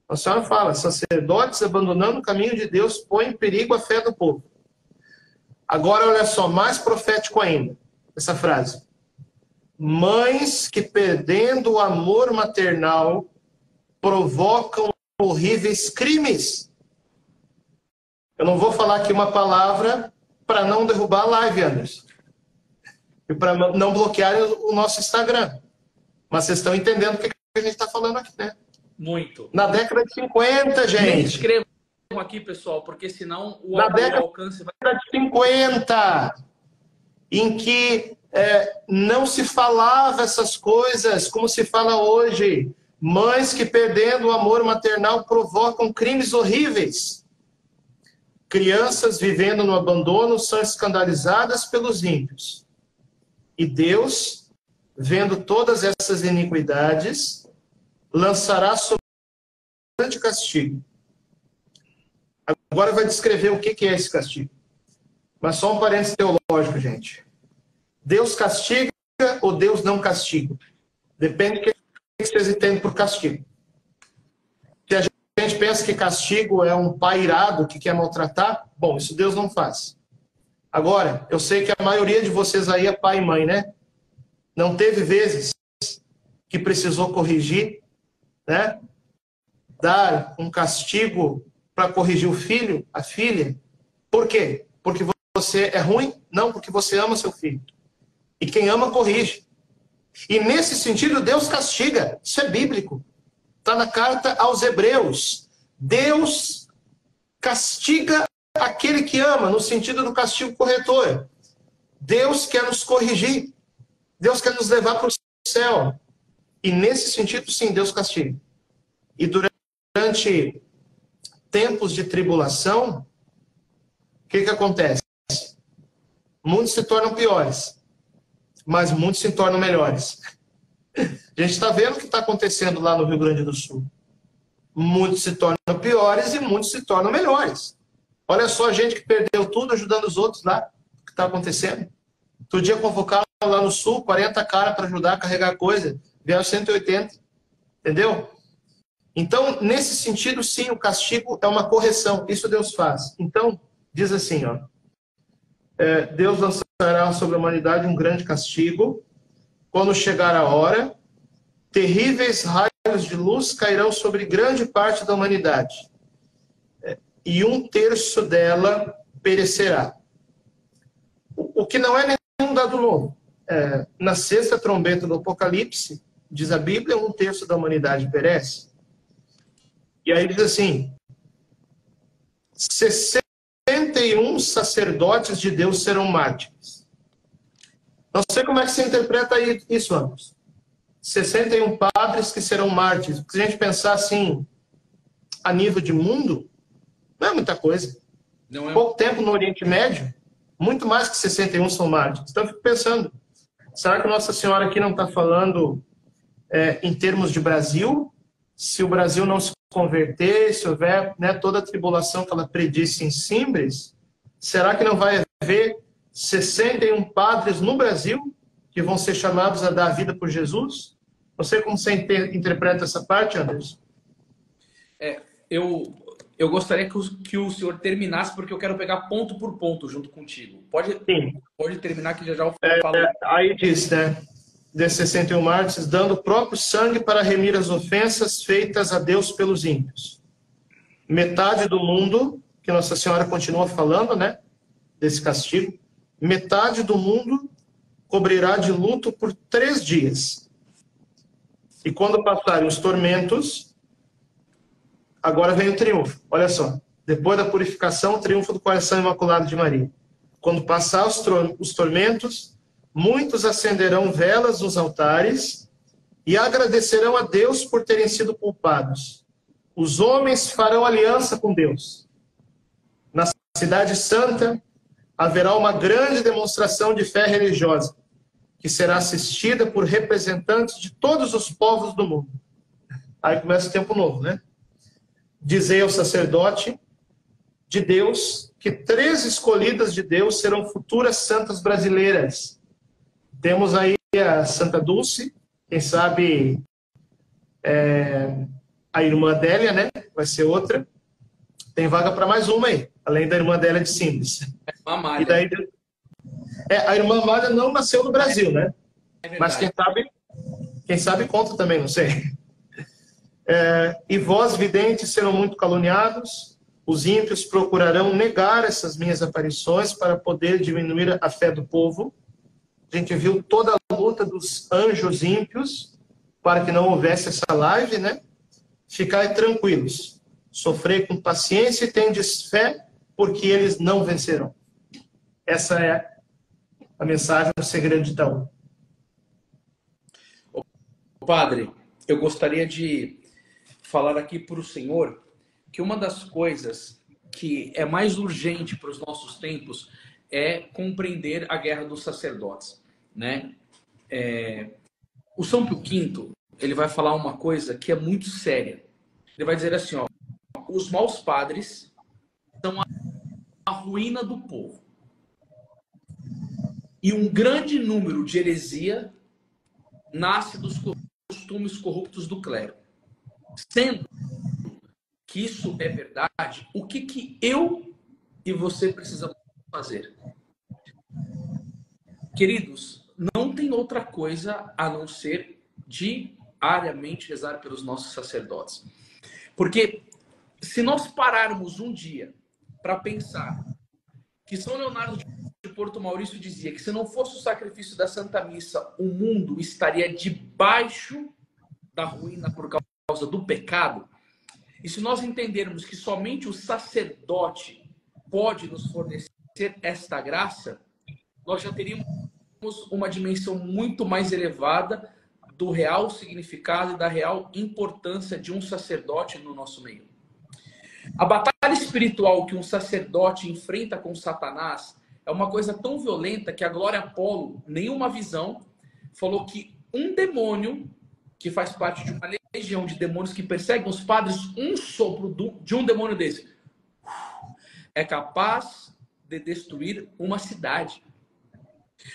A senhora fala: sacerdotes abandonando o caminho de Deus põem em perigo a fé do povo. Agora, olha só, mais profético ainda, essa frase. Mães que, perdendo o amor maternal, provocam horríveis crimes. Eu não vou falar aqui uma palavra para não derrubar a live, Anderson. E para não bloquear o nosso Instagram. Mas vocês estão entendendo o que a gente está falando aqui, né? Muito. Na década de 50, gente. Me inscrevam aqui, pessoal, porque senão o alcance vai... Na década de 50, em que não se falava essas coisas como se fala hoje. Mães que, perdendo o amor maternal, provocam crimes horríveis. Crianças vivendo no abandono são escandalizadas pelos ímpios. E Deus, vendo todas essas iniquidades, lançará sobre grande castigo. agora vai descrever o que é esse castigo. Mas só um parênteses teológico, gente. Deus castiga ou Deus não castiga? Depende do que vocês entendem por castigo. Se a gente pensa que castigo é um pai irado que quer maltratar, bom, isso Deus não faz. Agora, eu sei que a maioria de vocês aí é pai e mãe, né? Não teve vezes que precisou corrigir, né? Dar um castigo para corrigir o filho, a filha. Por quê? Porque você é ruim? Não, porque você ama seu filho. E quem ama, corrige. E nesse sentido, Deus castiga. Isso é bíblico. Está na carta aos Hebreus. Deus castiga aquele que ama, no sentido do castigo corretor. Deus quer nos corrigir. Deus quer nos levar para o céu. E nesse sentido, sim, Deus castiga. E durante tempos de tribulação, o que acontece? Muitos se tornam piores, mas muitos se tornam melhores. A gente está vendo o que está acontecendo lá no Rio Grande do Sul. Muitos se tornam piores e muitos se tornam melhores. Olha só a gente que perdeu tudo ajudando os outros lá. O que está acontecendo? Outro dia convocaram lá no Sul 40 caras para ajudar a carregar coisa. Vieram 180. Entendeu? Então, nesse sentido, sim, o castigo é uma correção. Isso Deus faz. Então, diz assim, ó. Deus lançará sobre a humanidade um grande castigo. Quando chegar a hora, terríveis raios de luz cairão sobre grande parte da humanidade. E 1/3 dela perecerá. O que não é nenhum dado novo. Na sexta trombeta do Apocalipse, diz a Bíblia, 1/3 da humanidade perece. E aí diz assim, 61 sacerdotes de Deus serão mártires. Não sei como é que você interpreta isso, Anderson. 61 padres que serão mártires. Se a gente pensar assim, a nível de mundo, não é muita coisa. Não é... Pouco tempo no Oriente Médio, muito mais que 61 são mártires. Então eu fico pensando, será que Nossa Senhora aqui não está falando em termos de Brasil? Se o Brasil não se converter, se houver, né, toda a tribulação que ela predisse em Simbres, será que não vai haver 61 padres no Brasil que vão ser chamados a dar a vida por Jesus? Não sei como você interpreta essa parte, Anderson. Eu gostaria que o senhor terminasse, porque eu quero pegar ponto por ponto junto contigo. Pode terminar, que já eu falo. Aí diz, né? Desses 61 mártires, dando o próprio sangue para remir as ofensas feitas a Deus pelos ímpios. Metade do mundo, que Nossa Senhora continua falando, né? Desse castigo. Metade do mundo cobrirá de luto por 3 dias. E quando passarem os tormentos, agora vem o triunfo. Olha só. Depois da purificação, o triunfo do coração imaculado de Maria. Quando passar os tormentos, muitos acenderão velas nos altares e agradecerão a Deus por terem sido culpados. Os homens farão aliança com Deus. Na Cidade Santa haverá uma grande demonstração de fé religiosa, que será assistida por representantes de todos os povos do mundo. Aí começa o tempo novo, né? Dizei ao sacerdote de Deus que 3 escolhidas de Deus serão futuras santas brasileiras. Temos aí a Santa Dulce, quem sabe a irmã Adélia, né? Vai ser outra. Tem vaga para mais uma aí, além da irmã Adélia de Simples. E daí, a irmã Amália não nasceu no Brasil, né? Mas quem sabe conta também, não sei. E vós, videntes, serão muito caluniados. Os ímpios procurarão negar essas minhas aparições para poder diminuir a fé do povo. A gente viu toda a luta dos anjos ímpios para que não houvesse essa live, né? Ficai tranquilos. Sofrei com paciência e tendes fé, porque eles não vencerão. Essa é a mensagem do segredo de Itaú. Padre, eu gostaria de falar aqui para o senhor que uma das coisas que é mais urgente para os nossos tempos é compreender a guerra dos sacerdotes, né? O São Pio V, ele vai falar uma coisa que é muito séria. Ele vai dizer assim, ó, os maus padres a ruína do povo. E um grande número de heresia nasce dos costumes corruptos do clero. Sendo que isso é verdade, o que eu e você precisamos fazer? Queridos, não tem outra coisa a não ser diariamente rezar pelos nossos sacerdotes. Porque se nós pararmos um dia para pensar que São Leonardo de Porto Maurício dizia que se não fosse o sacrifício da Santa Missa, o mundo estaria debaixo da ruína por causa do pecado, e se nós entendermos que somente o sacerdote pode nos fornecer esta graça, nós já teríamos uma dimensão muito mais elevada do real significado e da real importância de um sacerdote no nosso meio. A batalha espiritual que um sacerdote enfrenta com Satanás é uma coisa tão violenta que a Glória Apolo, nenhuma visão, falou que um demônio, que faz parte de uma legião de demônios que perseguem os padres, um sopro de um demônio desse é capaz de destruir uma cidade.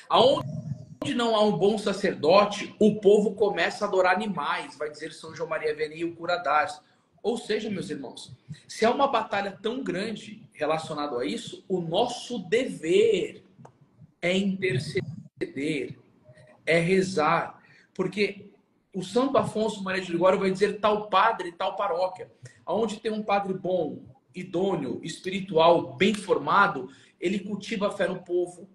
Aonde não há um bom sacerdote, o povo começa a adorar animais, vai dizer São João Maria Vianney, o cura d'Ars. Ou seja, meus irmãos, se é uma batalha tão grande relacionada a isso, o nosso dever é interceder, é rezar. Porque o Santo Afonso Maria de Ligório vai dizer tal padre, tal paróquia. Onde tem um padre bom, idôneo, espiritual, bem formado, ele cultiva a fé no povo,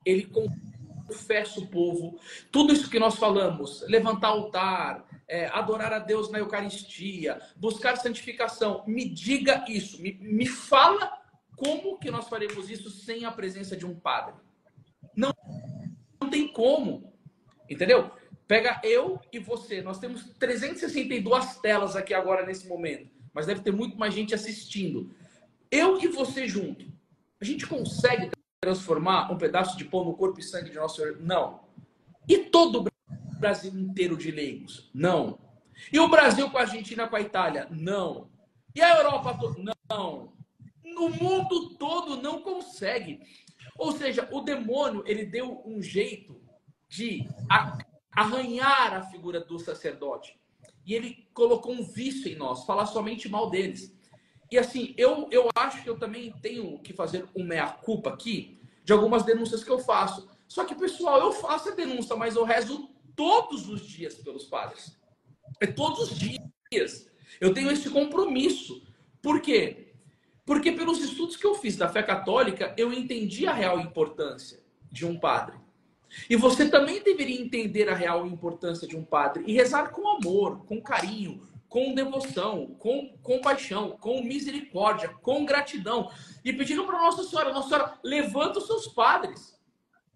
ele confessa o povo. Tudo isso que nós falamos, levantar altar, adorar a Deus na Eucaristia, buscar santificação. Me diga isso, me fala como que nós faremos isso sem a presença de um padre. Não tem como, entendeu? Pega eu e você, nós temos 362 telas aqui agora nesse momento, mas deve ter muito mais gente assistindo. Eu e você junto, a gente consegue transformar um pedaço de pão no corpo e sangue de Nosso Senhor? Não. E todo o Brasil inteiro de leigos? Não. E o Brasil com a Argentina, com a Itália? Não. E a Europa toda? Não. No mundo todo não consegue. Ou seja, o demônio, ele deu um jeito de arranhar a figura do sacerdote. E ele colocou um vício em nós, falar somente mal deles. E assim, eu acho que eu também tenho que fazer um meia-culpa aqui de algumas denúncias que eu faço. Só que, pessoal, eu faço a denúncia, mas eu rezo todos os dias pelos padres. É todos os dias. Eu tenho esse compromisso. Por quê? Porque pelos estudos que eu fiz da fé católica, eu entendi a real importância de um padre. E você também deveria entender a real importância de um padre e rezar com amor, com carinho, com devoção, com compaixão, com misericórdia, com gratidão. E pedindo para Nossa Senhora, levanta os seus padres.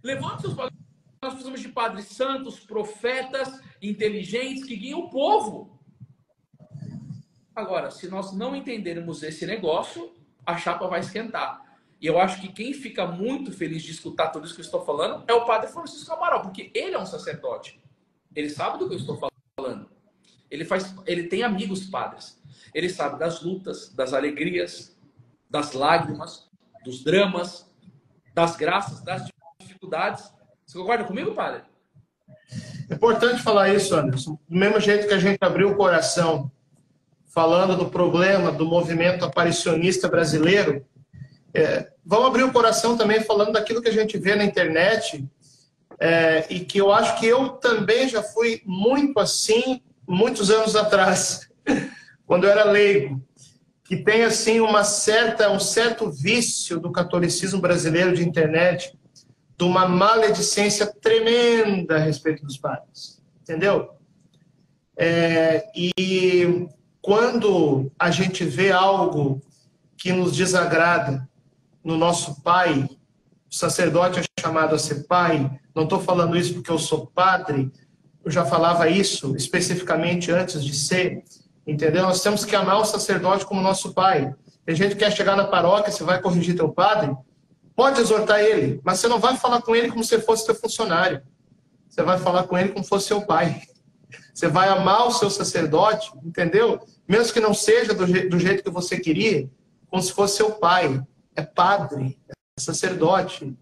Levanta os seus padres. Nós precisamos de padres santos, profetas, inteligentes, que guiem o povo. Agora, se nós não entendermos esse negócio, a chapa vai esquentar. E eu acho que quem fica muito feliz de escutar tudo isso que eu estou falando é o padre Francisco Amaral, porque ele é um sacerdote. Ele sabe do que eu estou falando. Ele tem amigos padres. Ele sabe das lutas, das alegrias, das lágrimas, dos dramas, das graças, das dificuldades. Você concorda comigo, padre? É importante falar isso, Anderson. Do mesmo jeito que a gente abriu o coração falando do problema do movimento aparicionista brasileiro, vamos abrir o coração também falando daquilo que a gente vê na internet, e que eu acho que eu também já fui muito assim, muitos anos atrás, quando eu era leigo, que tem assim um certo vício do catolicismo brasileiro de internet, de uma maledicência tremenda a respeito dos padres, entendeu? E quando a gente vê algo que nos desagrada no nosso pai, o sacerdote é chamado a ser pai, não estou falando isso porque eu sou padre, eu já falava isso especificamente antes de ser, entendeu? Nós temos que amar o sacerdote como nosso pai. Tem gente que quer chegar na paróquia, você vai corrigir teu padre, pode exortar ele, mas você não vai falar com ele como se fosse teu funcionário. Você vai falar com ele como se fosse seu pai. Você vai amar o seu sacerdote, entendeu? Mesmo que não seja do jeito que você queria, como se fosse seu pai. É padre, é sacerdote,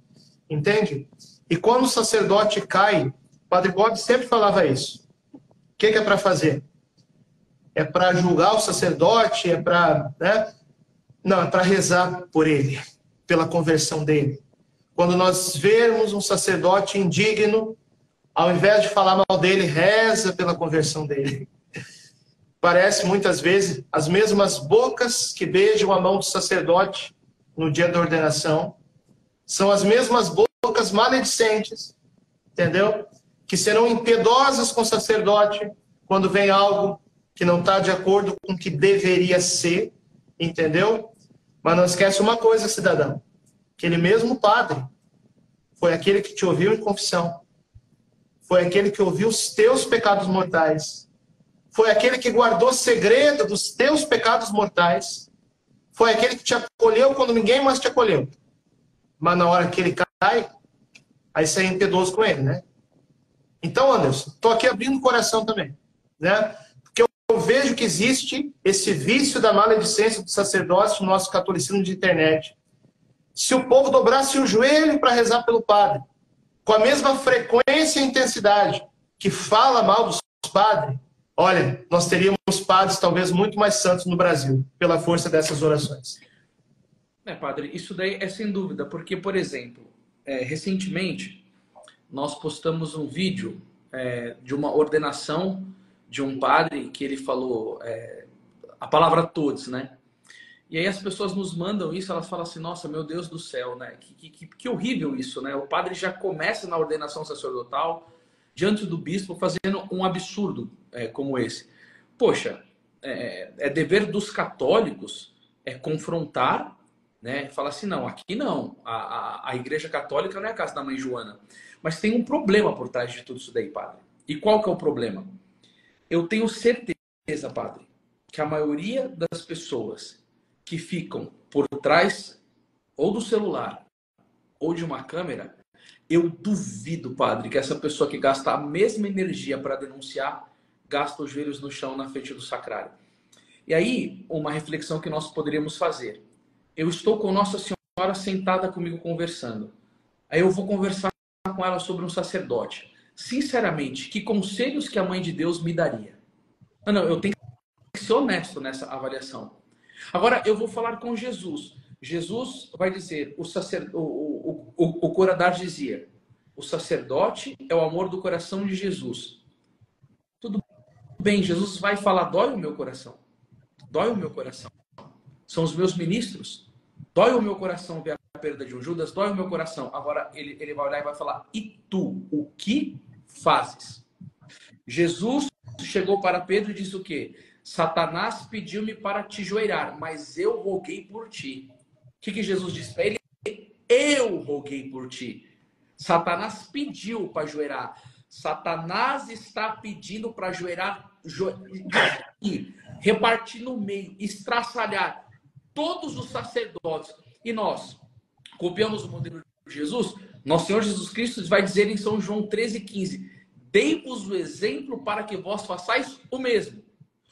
entende? E quando o sacerdote cai, o Padre Bob sempre falava isso. O que é para fazer? É para julgar o sacerdote? É para... né? Não, é para rezar por ele, pela conversão dele. Quando nós vermos um sacerdote indigno, ao invés de falar mal dele, reza pela conversão dele. Parece muitas vezes as mesmas bocas que beijam a mão do sacerdote no dia da ordenação, são as mesmas bocas maledicentes, entendeu? Que serão impiedosas com o sacerdote quando vem algo que não está de acordo com o que deveria ser, entendeu? Mas não esquece uma coisa, cidadão. Aquele mesmo padre foi aquele que te ouviu em confissão. Foi aquele que ouviu os teus pecados mortais. Foi aquele que guardou segredo dos teus pecados mortais. Foi aquele que te acolheu quando ninguém mais te acolheu. Mas na hora que ele cai, aí você é impiedoso com ele, né? Então, Anderson, estou aqui abrindo o coração também, né? Porque eu vejo que existe esse vício da maledicência do sacerdócio no nosso catolicismo de internet. Se o povo dobrasse o joelho para rezar pelo padre, com a mesma frequência e intensidade que fala mal dos padres, olha, nós teríamos padres talvez muito mais santos no Brasil, pela força dessas orações. Padre, isso daí é sem dúvida, porque, por exemplo, recentemente nós postamos um vídeo de uma ordenação de um padre que ele falou a palavra todos, né? E aí as pessoas nos mandam isso, elas falam assim, nossa, meu Deus do céu, né? Que horrível isso, né? O padre já começa na ordenação sacerdotal, diante do bispo, fazendo um absurdo como esse. Poxa, é dever dos católicos confrontar, né? Falar assim, não, aqui não. A Igreja Católica não é a casa da mãe Joana. Mas tem um problema por trás de tudo isso daí, padre. E qual que é o problema? Eu tenho certeza, padre, que a maioria das pessoas que ficam por trás ou do celular ou de uma câmera, eu duvido, padre, que essa pessoa que gasta a mesma energia para denunciar, gasta os joelhos no chão na frente do sacrário. E aí, uma reflexão que nós poderíamos fazer. Eu estou com Nossa Senhora sentada comigo conversando. Aí eu vou conversar com ela sobre um sacerdote. Sinceramente, que conselhos que a Mãe de Deus me daria? Não, eu tenho que ser honesto nessa avaliação. Agora, eu vou falar com Jesus. Jesus vai dizer, o Coradar dizia, o sacerdote é o amor do coração de Jesus. Tudo bem, Jesus vai falar, dói o meu coração. Dói o meu coração. São os meus ministros. Dói o meu coração ver a perda de um Judas, dói o meu coração. Agora, ele vai olhar e vai falar, e tu, o que fazes? Jesus chegou para Pedro e disse o quê? Satanás pediu-me para te joelhar, mas eu roguei por ti. O que Jesus disse para ele? Eu roguei por ti. Satanás pediu para joelhar. Satanás está pedindo para joelhar, repartir no meio, estraçalhar todos os sacerdotes. E nós copiamos o modelo de Jesus. Nosso Senhor Jesus Cristo vai dizer em São João 13,15: dei-vos o exemplo para que vós façais o mesmo.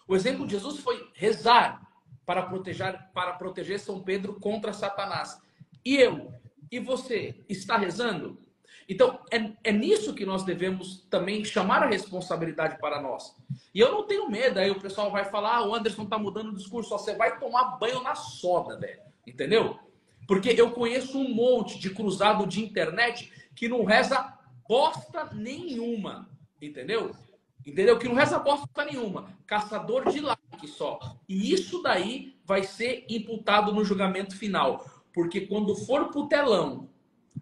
O exemplo de Jesus foi rezar para proteger São Pedro contra Satanás. E eu? E você? Está rezando? Então, é nisso que nós devemos também chamar a responsabilidade para nós. E eu não tenho medo, aí o pessoal vai falar, o Anderson está mudando o discurso, você vai tomar banho na soda, velho. Entendeu? Porque eu conheço um monte de cruzado de internet que não reza bosta nenhuma. Entendeu? Entendeu? Que não reza bosta nenhuma. Caçador de like só. E isso daí vai ser imputado no julgamento final. Porque quando for pro telão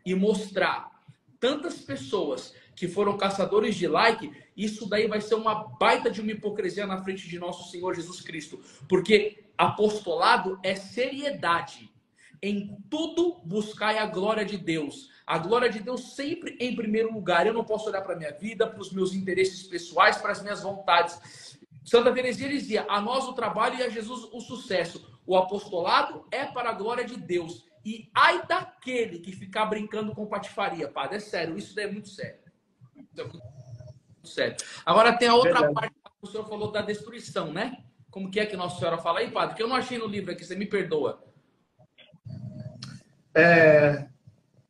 e mostrar tantas pessoas que foram caçadores de like, isso daí vai ser uma baita de uma hipocrisia na frente de nosso Senhor Jesus Cristo. Porque apostolado é seriedade. Em tudo buscai a glória de Deus. A glória de Deus sempre em primeiro lugar. Eu não posso olhar para a minha vida, para os meus interesses pessoais, para as minhas vontades. Santa Teresinha dizia, a nós o trabalho e a Jesus o sucesso. O apostolado é para a glória de Deus. E ai daquele que ficar brincando com patifaria, padre. É sério, isso daí é muito sério. É muito sério. Agora tem a outra parte que o senhor falou da destruição, né? Como que é que Nossa Senhora fala aí, padre? Que eu não achei no livro aqui, você me perdoa.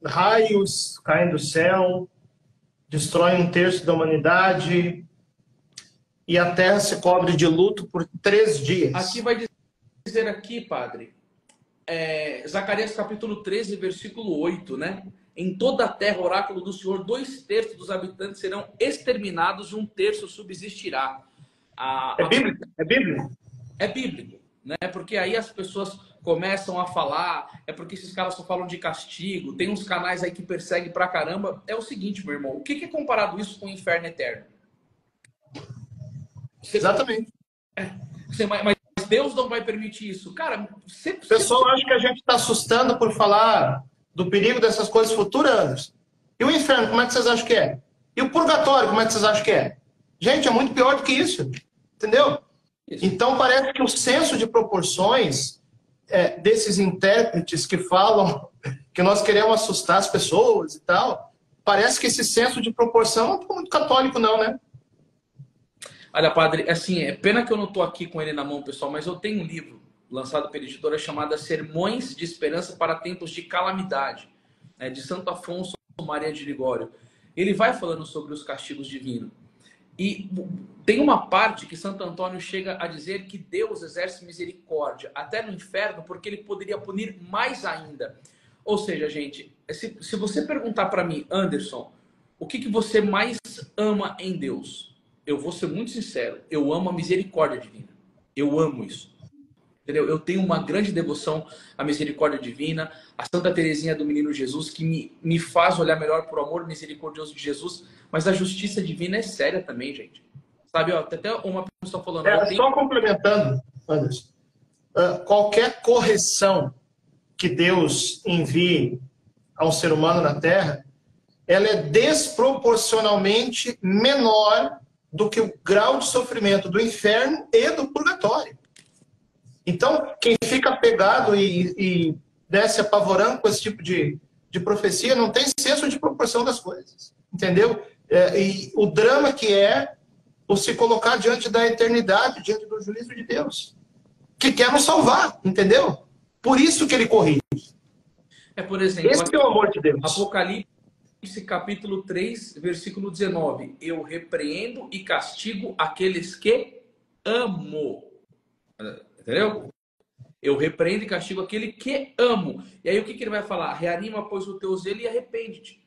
raios caem do céu, destroem 1/3 da humanidade, e a terra se cobre de luto por 3 dias. Aqui vai dizer aqui, padre, Zacarias capítulo 13, versículo 8, né? Em toda a terra, oráculo do Senhor, 2/3 dos habitantes serão exterminados e 1/3 subsistirá. É bíblico? É bíblico? É bíblico, né? Porque aí as pessoas começam a falar, é porque esses caras só falam de castigo, tem uns canais aí que perseguem pra caramba. É o seguinte, meu irmão, o que é comparado isso com o inferno eterno? Exatamente. Mas Deus não vai permitir isso. Cara, o pessoal acha que a gente está assustando por falar do perigo dessas coisas futuras. E o inferno, como é que vocês acham que é? E o purgatório, como é que vocês acham que é? Gente, é muito pior do que isso. Entendeu? Isso. Então parece que o senso de proporções desses intérpretes que falam que nós queremos assustar as pessoas e tal, parece que esse senso de proporção não é muito católico não, né? Olha, padre, assim, é pena que eu não estou aqui com ele na mão, pessoal, mas eu tenho um livro lançado pela editora chamado Sermões de Esperança para Tempos de Calamidade, de Santo Afonso Maria de Ligório. Ele vai falando sobre os castigos divinos. E tem uma parte que Santo Antônio chega a dizer que Deus exerce misericórdia até no inferno, porque ele poderia punir mais ainda. Ou seja, gente, se você perguntar para mim, Anderson, o que você mais ama em Deus? Eu vou ser muito sincero, eu amo a misericórdia divina. Eu amo isso. Entendeu? Eu tenho uma grande devoção à misericórdia divina, a Santa Teresinha do Menino Jesus, que me faz olhar melhor para o amor misericordioso de Jesus, mas a justiça divina é séria também, gente. Sabe, ó, até uma pessoa falando... Só complementando, Anderson, qualquer correção que Deus envie a um ser humano na Terra, ela é desproporcionalmente menor do que o grau de sofrimento do inferno e do purgatório. Então, quem fica pegado e desce apavorando com esse tipo de profecia não tem senso de proporção das coisas, entendeu? E o drama que é o se colocar diante da eternidade, diante do juízo de Deus, que quer nos salvar, entendeu? Por isso que ele corrige. Por exemplo, esse é o amor de Deus. Apocalipse capítulo 3, versículo 19. Eu repreendo e castigo aqueles que amo. Entendeu? Eu repreendo e castigo aquele que amo. E aí o que ele vai falar? Reanima, pois, o teu zelo e arrepende-te.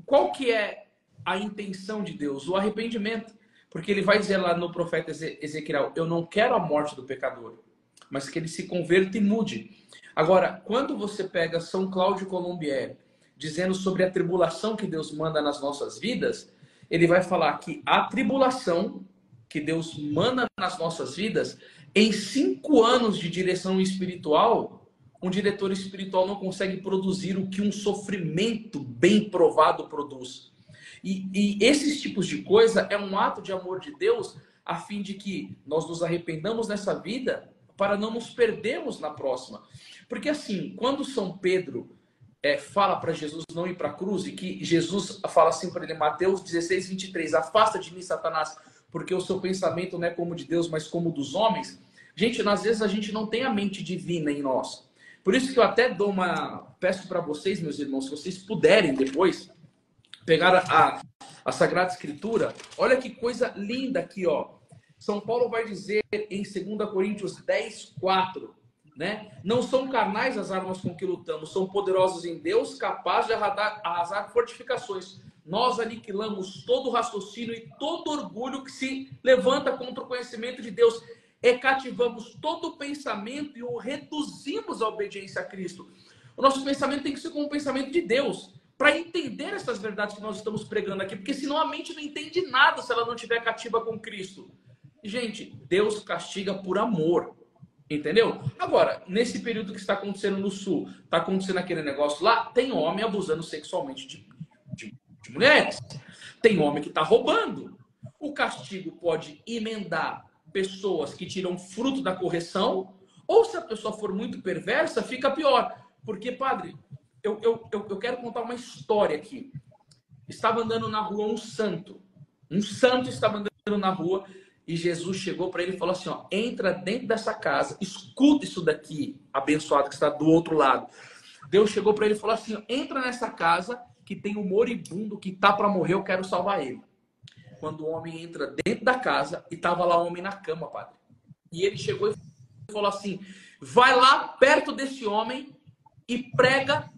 Qual que é a intenção de Deus? O arrependimento. Porque ele vai dizer lá no profeta Ezequiel, eu não quero a morte do pecador, mas que ele se converta e mude. Agora, quando você pega São Cláudio Colombier, dizendo sobre a tribulação que Deus manda nas nossas vidas, ele vai falar que a tribulação que Deus manda nas nossas vidas, em 5 anos de direção espiritual, um diretor espiritual não consegue produzir o que um sofrimento bem provado produz. E esses tipos de coisa é um ato de amor de Deus, a fim de que nós nos arrependamos nessa vida para não nos perdermos na próxima. Porque assim, quando São Pedro fala para Jesus não ir para a cruz, e que Jesus fala assim para ele, Mateus 16, 23, afasta de mim, Satanás, porque o seu pensamento não é como de Deus, mas como dos homens. Gente, às vezes a gente não tem a mente divina em nós. Por isso que eu até peço para vocês, meus irmãos, se vocês puderem depois pegar a Sagrada Escritura, olha que coisa linda aqui, ó. São Paulo vai dizer em 2 Coríntios 10, 4, né? Não são carnais as armas com que lutamos, são poderosos em Deus, capazes de arrasar fortificações. Nós aniquilamos todo raciocínio e todo orgulho que se levanta contra o conhecimento de Deus. E cativamos todo o pensamento e o reduzimos à obediência a Cristo. O nosso pensamento tem que ser como o pensamento de Deus, para entender essas verdades que nós estamos pregando aqui, porque senão a mente não entende nada se ela não estiver cativa com Cristo. Gente, Deus castiga por amor, entendeu? Agora, nesse período que está acontecendo no Sul, está acontecendo aquele negócio lá, tem homem abusando sexualmente de mulheres, tem homem que está roubando. O castigo pode emendar pessoas que tiram fruto da correção, ou se a pessoa for muito perversa, fica pior. Porque, padre, eu quero contar uma história aqui. Estava andando na rua um santo estava andando na rua e Jesus chegou para ele e falou assim, ó, entra dentro dessa casa, escuta isso daqui, abençoado que está do outro lado. Deus chegou para ele e falou assim: entra nessa casa que tem um moribundo que tá para morrer, eu quero salvar ele. Quando o homem entra dentro da casa e tava lá o homem na cama, padre. E ele chegou e falou assim: vai lá perto desse homem e prega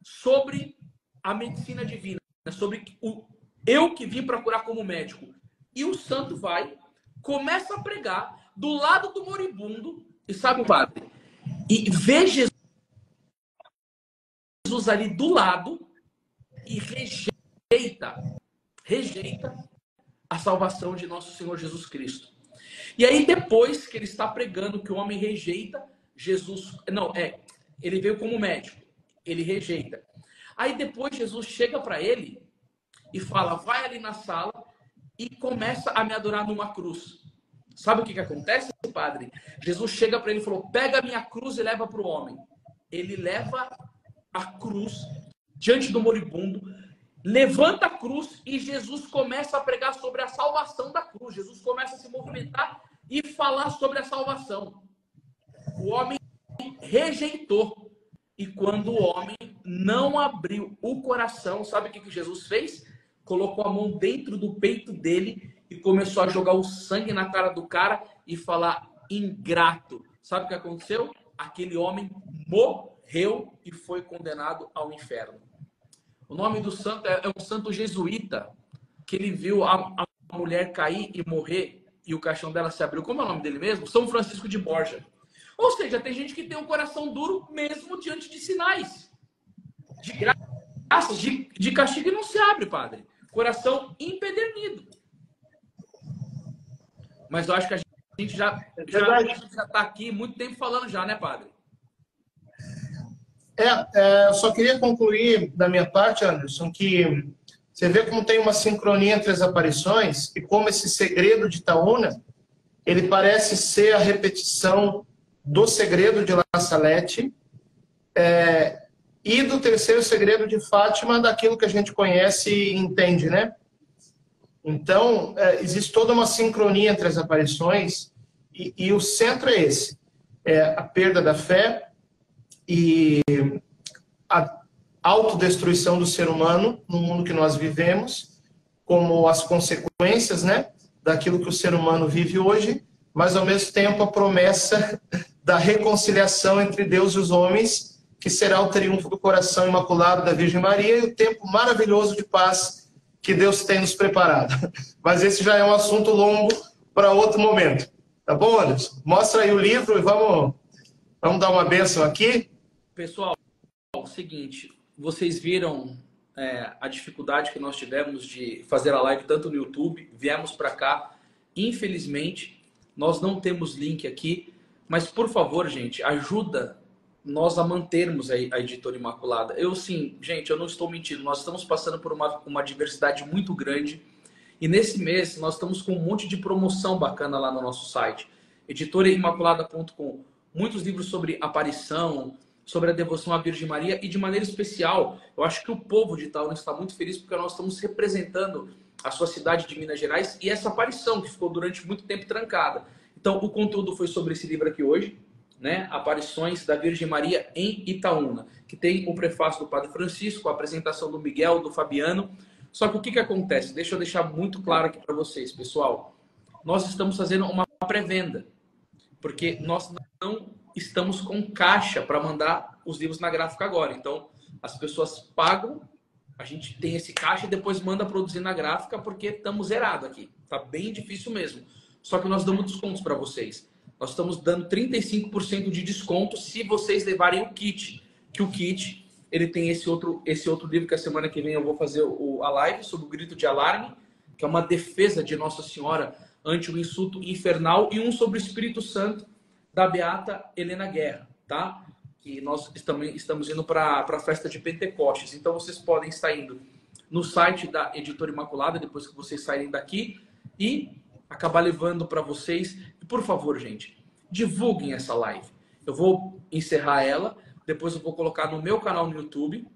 sobre a medicina divina, sobre o eu que vim para curar como médico. E o santo vai, começa a pregar do lado do moribundo, e sabe, padre? E vê Jesus ali do lado e rejeita a salvação de nosso Senhor Jesus Cristo. E aí, depois que ele está pregando que o homem rejeita, Jesus... Não, ele veio como médico. Ele rejeita. Aí depois Jesus chega para ele e fala: vai ali na sala e começa a me adorar numa cruz. Sabe o que acontece, padre? Jesus chega para ele e falou: pega a minha cruz e leva para o homem. Ele leva a cruz diante do moribundo, levanta a cruz e Jesus começa a pregar sobre a salvação da cruz. Jesus começa a se movimentar e falar sobre a salvação. O homem rejeitou. E quando o homem não abriu o coração, sabe o que Jesus fez? Colocou a mão dentro do peito dele e começou a jogar o sangue na cara do cara e falar: ingrato. Sabe o que aconteceu? Aquele homem morreu e foi condenado ao inferno. O nome do santo é um santo jesuíta, que ele viu a mulher cair e morrer e o caixão dela se abriu. Como é o nome dele mesmo? São Francisco de Borja. Ou seja, tem gente que tem um coração duro mesmo diante de sinais. De graças, de castigo e não se abre, padre. Coração empedernido. Mas eu acho que a gente já está aqui muito tempo falando já, né, padre? Eu só queria concluir da minha parte, Anderson, que você vê como tem uma sincronia entre as aparições e como esse segredo de Itaúna, ele parece ser a repetição do segredo de La Salette e do terceiro segredo de Fátima, daquilo que a gente conhece e entende, né? Então, existe toda uma sincronia entre as aparições e o centro é esse. É a perda da fé e a autodestruição do ser humano no mundo que nós vivemos, como as consequências, né, daquilo que o ser humano vive hoje, mas ao mesmo tempo a promessa da reconciliação entre Deus e os homens, que será o triunfo do coração imaculado da Virgem Maria e o tempo maravilhoso de paz que Deus tem nos preparado. Mas esse já é um assunto longo para outro momento. Tá bom, Anderson? Mostra aí o livro e vamos dar uma bênção aqui. Pessoal, é o seguinte, vocês viram a dificuldade que nós tivemos de fazer a live tanto no YouTube, viemos para cá, infelizmente, nós não temos link aqui, mas por favor, gente, ajuda nós a mantermos a Editora Imaculada. Gente, eu não estou mentindo, nós estamos passando por uma diversidade muito grande e nesse mês nós estamos com um monte de promoção bacana lá no nosso site, editoreimaculada.com. Muitos livros sobre aparição, sobre a devoção à Virgem Maria e de maneira especial, eu acho que o povo de Itaúna está muito feliz porque nós estamos representando a sua cidade de Minas Gerais e essa aparição que ficou durante muito tempo trancada. Então, o conteúdo foi sobre esse livro aqui hoje, né? Aparições da Virgem Maria em Itaúna, que tem o prefácio do Padre Francisco, a apresentação do Miguel, do Fabiano. Só que o que acontece? Deixa eu deixar muito claro aqui para vocês, pessoal. Nós estamos fazendo uma pré-venda, porque nós não estamos com caixa para mandar os livros na gráfica agora. Então, as pessoas pagam, a gente tem esse caixa e depois manda produzir na gráfica porque estamos zerados aqui. Tá bem difícil mesmo. Só que nós damos descontos para vocês. Nós estamos dando 35% de desconto se vocês levarem o kit. Que o kit, ele tem esse outro livro que a semana que vem eu vou fazer a live sobre o grito de alarme, que é uma defesa de Nossa Senhora ante o insulto infernal, e um sobre o Espírito Santo da Beata Helena Guerra, tá? Que nós estamos indo para a festa de Pentecostes. Então vocês podem estar indo no site da Editora Imaculada depois que vocês saírem daqui e acabar levando para vocês. E por favor, gente, divulguem essa live. Eu vou encerrar ela, depois eu vou colocar no meu canal no YouTube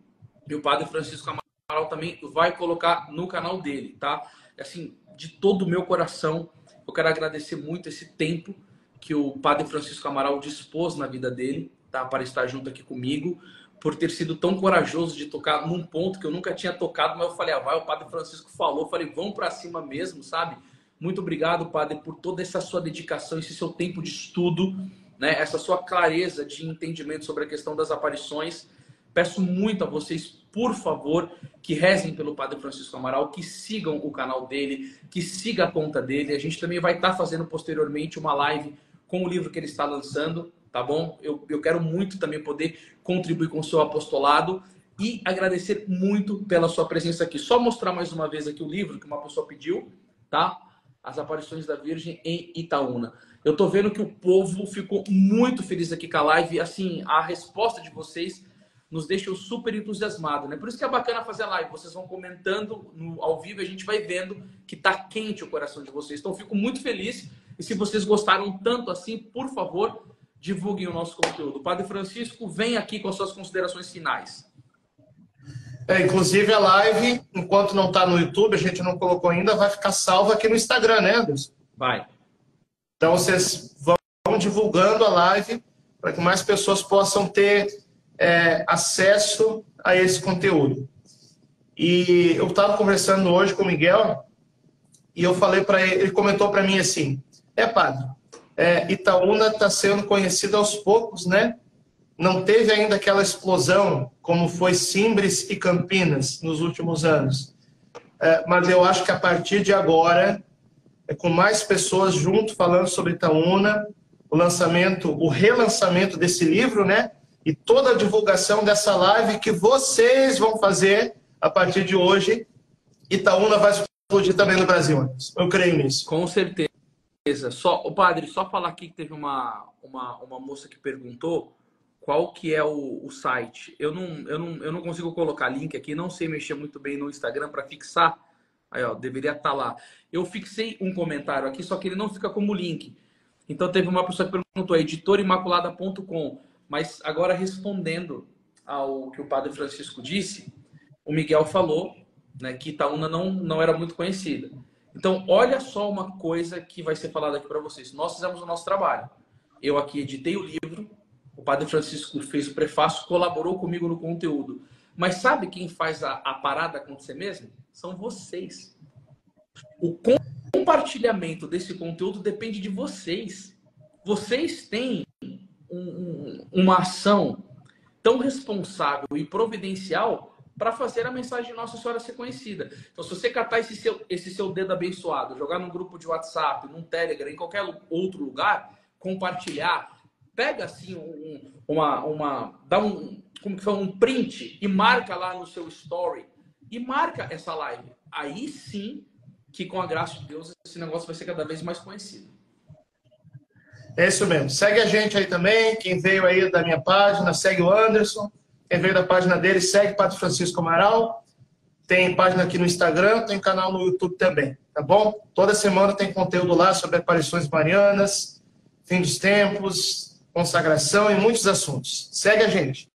e o Padre Francisco Amaral também vai colocar no canal dele, tá? Assim, de todo o meu coração, eu quero agradecer muito esse tempo que o Padre Francisco Amaral dispôs na vida dele, tá? Para estar junto aqui comigo, por ter sido tão corajoso de tocar num ponto que eu nunca tinha tocado, mas eu falei, vai, o Padre Francisco falou, eu falei, vamos para cima mesmo, sabe? Muito obrigado, Padre, por toda essa sua dedicação, esse seu tempo de estudo, né? Essa sua clareza de entendimento sobre a questão das aparições. Peço muito a vocês, por favor, que rezem pelo Padre Francisco Amaral, que sigam o canal dele, que siga a conta dele. A gente também vai estar fazendo posteriormente uma live com o livro que ele está lançando, tá bom? Eu quero muito também poder contribuir com o seu apostolado e agradecer muito pela sua presença aqui. Só mostrar mais uma vez aqui o livro que uma pessoa pediu, tá? As Aparições da Virgem em Itaúna. Eu tô vendo que o povo ficou muito feliz aqui com a live. Assim, a resposta de vocês nos deixa super entusiasmado, né? Por isso que é bacana fazer a live. Vocês vão comentando ao vivo e a gente vai vendo que tá quente o coração de vocês. Então, eu fico muito feliz. E se vocês gostaram tanto assim, por favor, divulguem o nosso conteúdo. Padre Francisco, vem aqui com as suas considerações finais. Inclusive a live, enquanto não está no YouTube, a gente não colocou ainda, vai ficar salva aqui no Instagram, né, Anderson? Vai. Então vocês vão divulgando a live para que mais pessoas possam ter acesso a esse conteúdo. E eu estava conversando hoje com o Miguel e eu falei para ele comentou para mim assim, padre, Itaúna está sendo conhecida aos poucos, né? Não teve ainda aquela explosão como foi Simbres e Campinas nos últimos anos. Mas eu acho que a partir de agora, com mais pessoas junto falando sobre Itaúna, o relançamento desse livro, né? E toda a divulgação dessa live que vocês vão fazer a partir de hoje, Itaúna vai explodir também no Brasil. Eu creio nisso. Com certeza. Padre, só falar aqui que teve uma moça que perguntou qual que é o site. Eu não consigo colocar link aqui, não sei mexer muito bem no Instagram para fixar. Aí, ó, deveria estar lá. Eu fixei um comentário aqui, só que ele não fica como link. Então teve uma pessoa que perguntou, editorimaculada.com. Mas agora respondendo ao que o Padre Francisco disse, o Miguel falou, né, que Itaúna não era muito conhecida. Então, olha só uma coisa que vai ser falada aqui para vocês. Nós fizemos o nosso trabalho. Eu aqui editei o livro, o Padre Francisco fez o prefácio, colaborou comigo no conteúdo. Mas sabe quem faz a parada acontecer mesmo? São vocês. O compartilhamento desse conteúdo depende de vocês. Vocês têm uma ação tão responsável e providencial para fazer a mensagem de Nossa Senhora ser conhecida. Então, se você catar esse seu dedo abençoado, jogar num grupo de WhatsApp, num Telegram, em qualquer outro lugar, compartilhar, pega assim dá um print e marca lá no seu story e marca essa live. Aí sim que com a graça de Deus esse negócio vai ser cada vez mais conhecido. É isso mesmo. Segue a gente aí também. Quem veio aí da minha página, segue o Anderson. Quem veio da página dele, segue o Padre Francisco Amaral. Tem página aqui no Instagram, tem canal no YouTube também, tá bom? Toda semana tem conteúdo lá sobre aparições marianas, fim dos tempos, consagração e muitos assuntos. Segue a gente.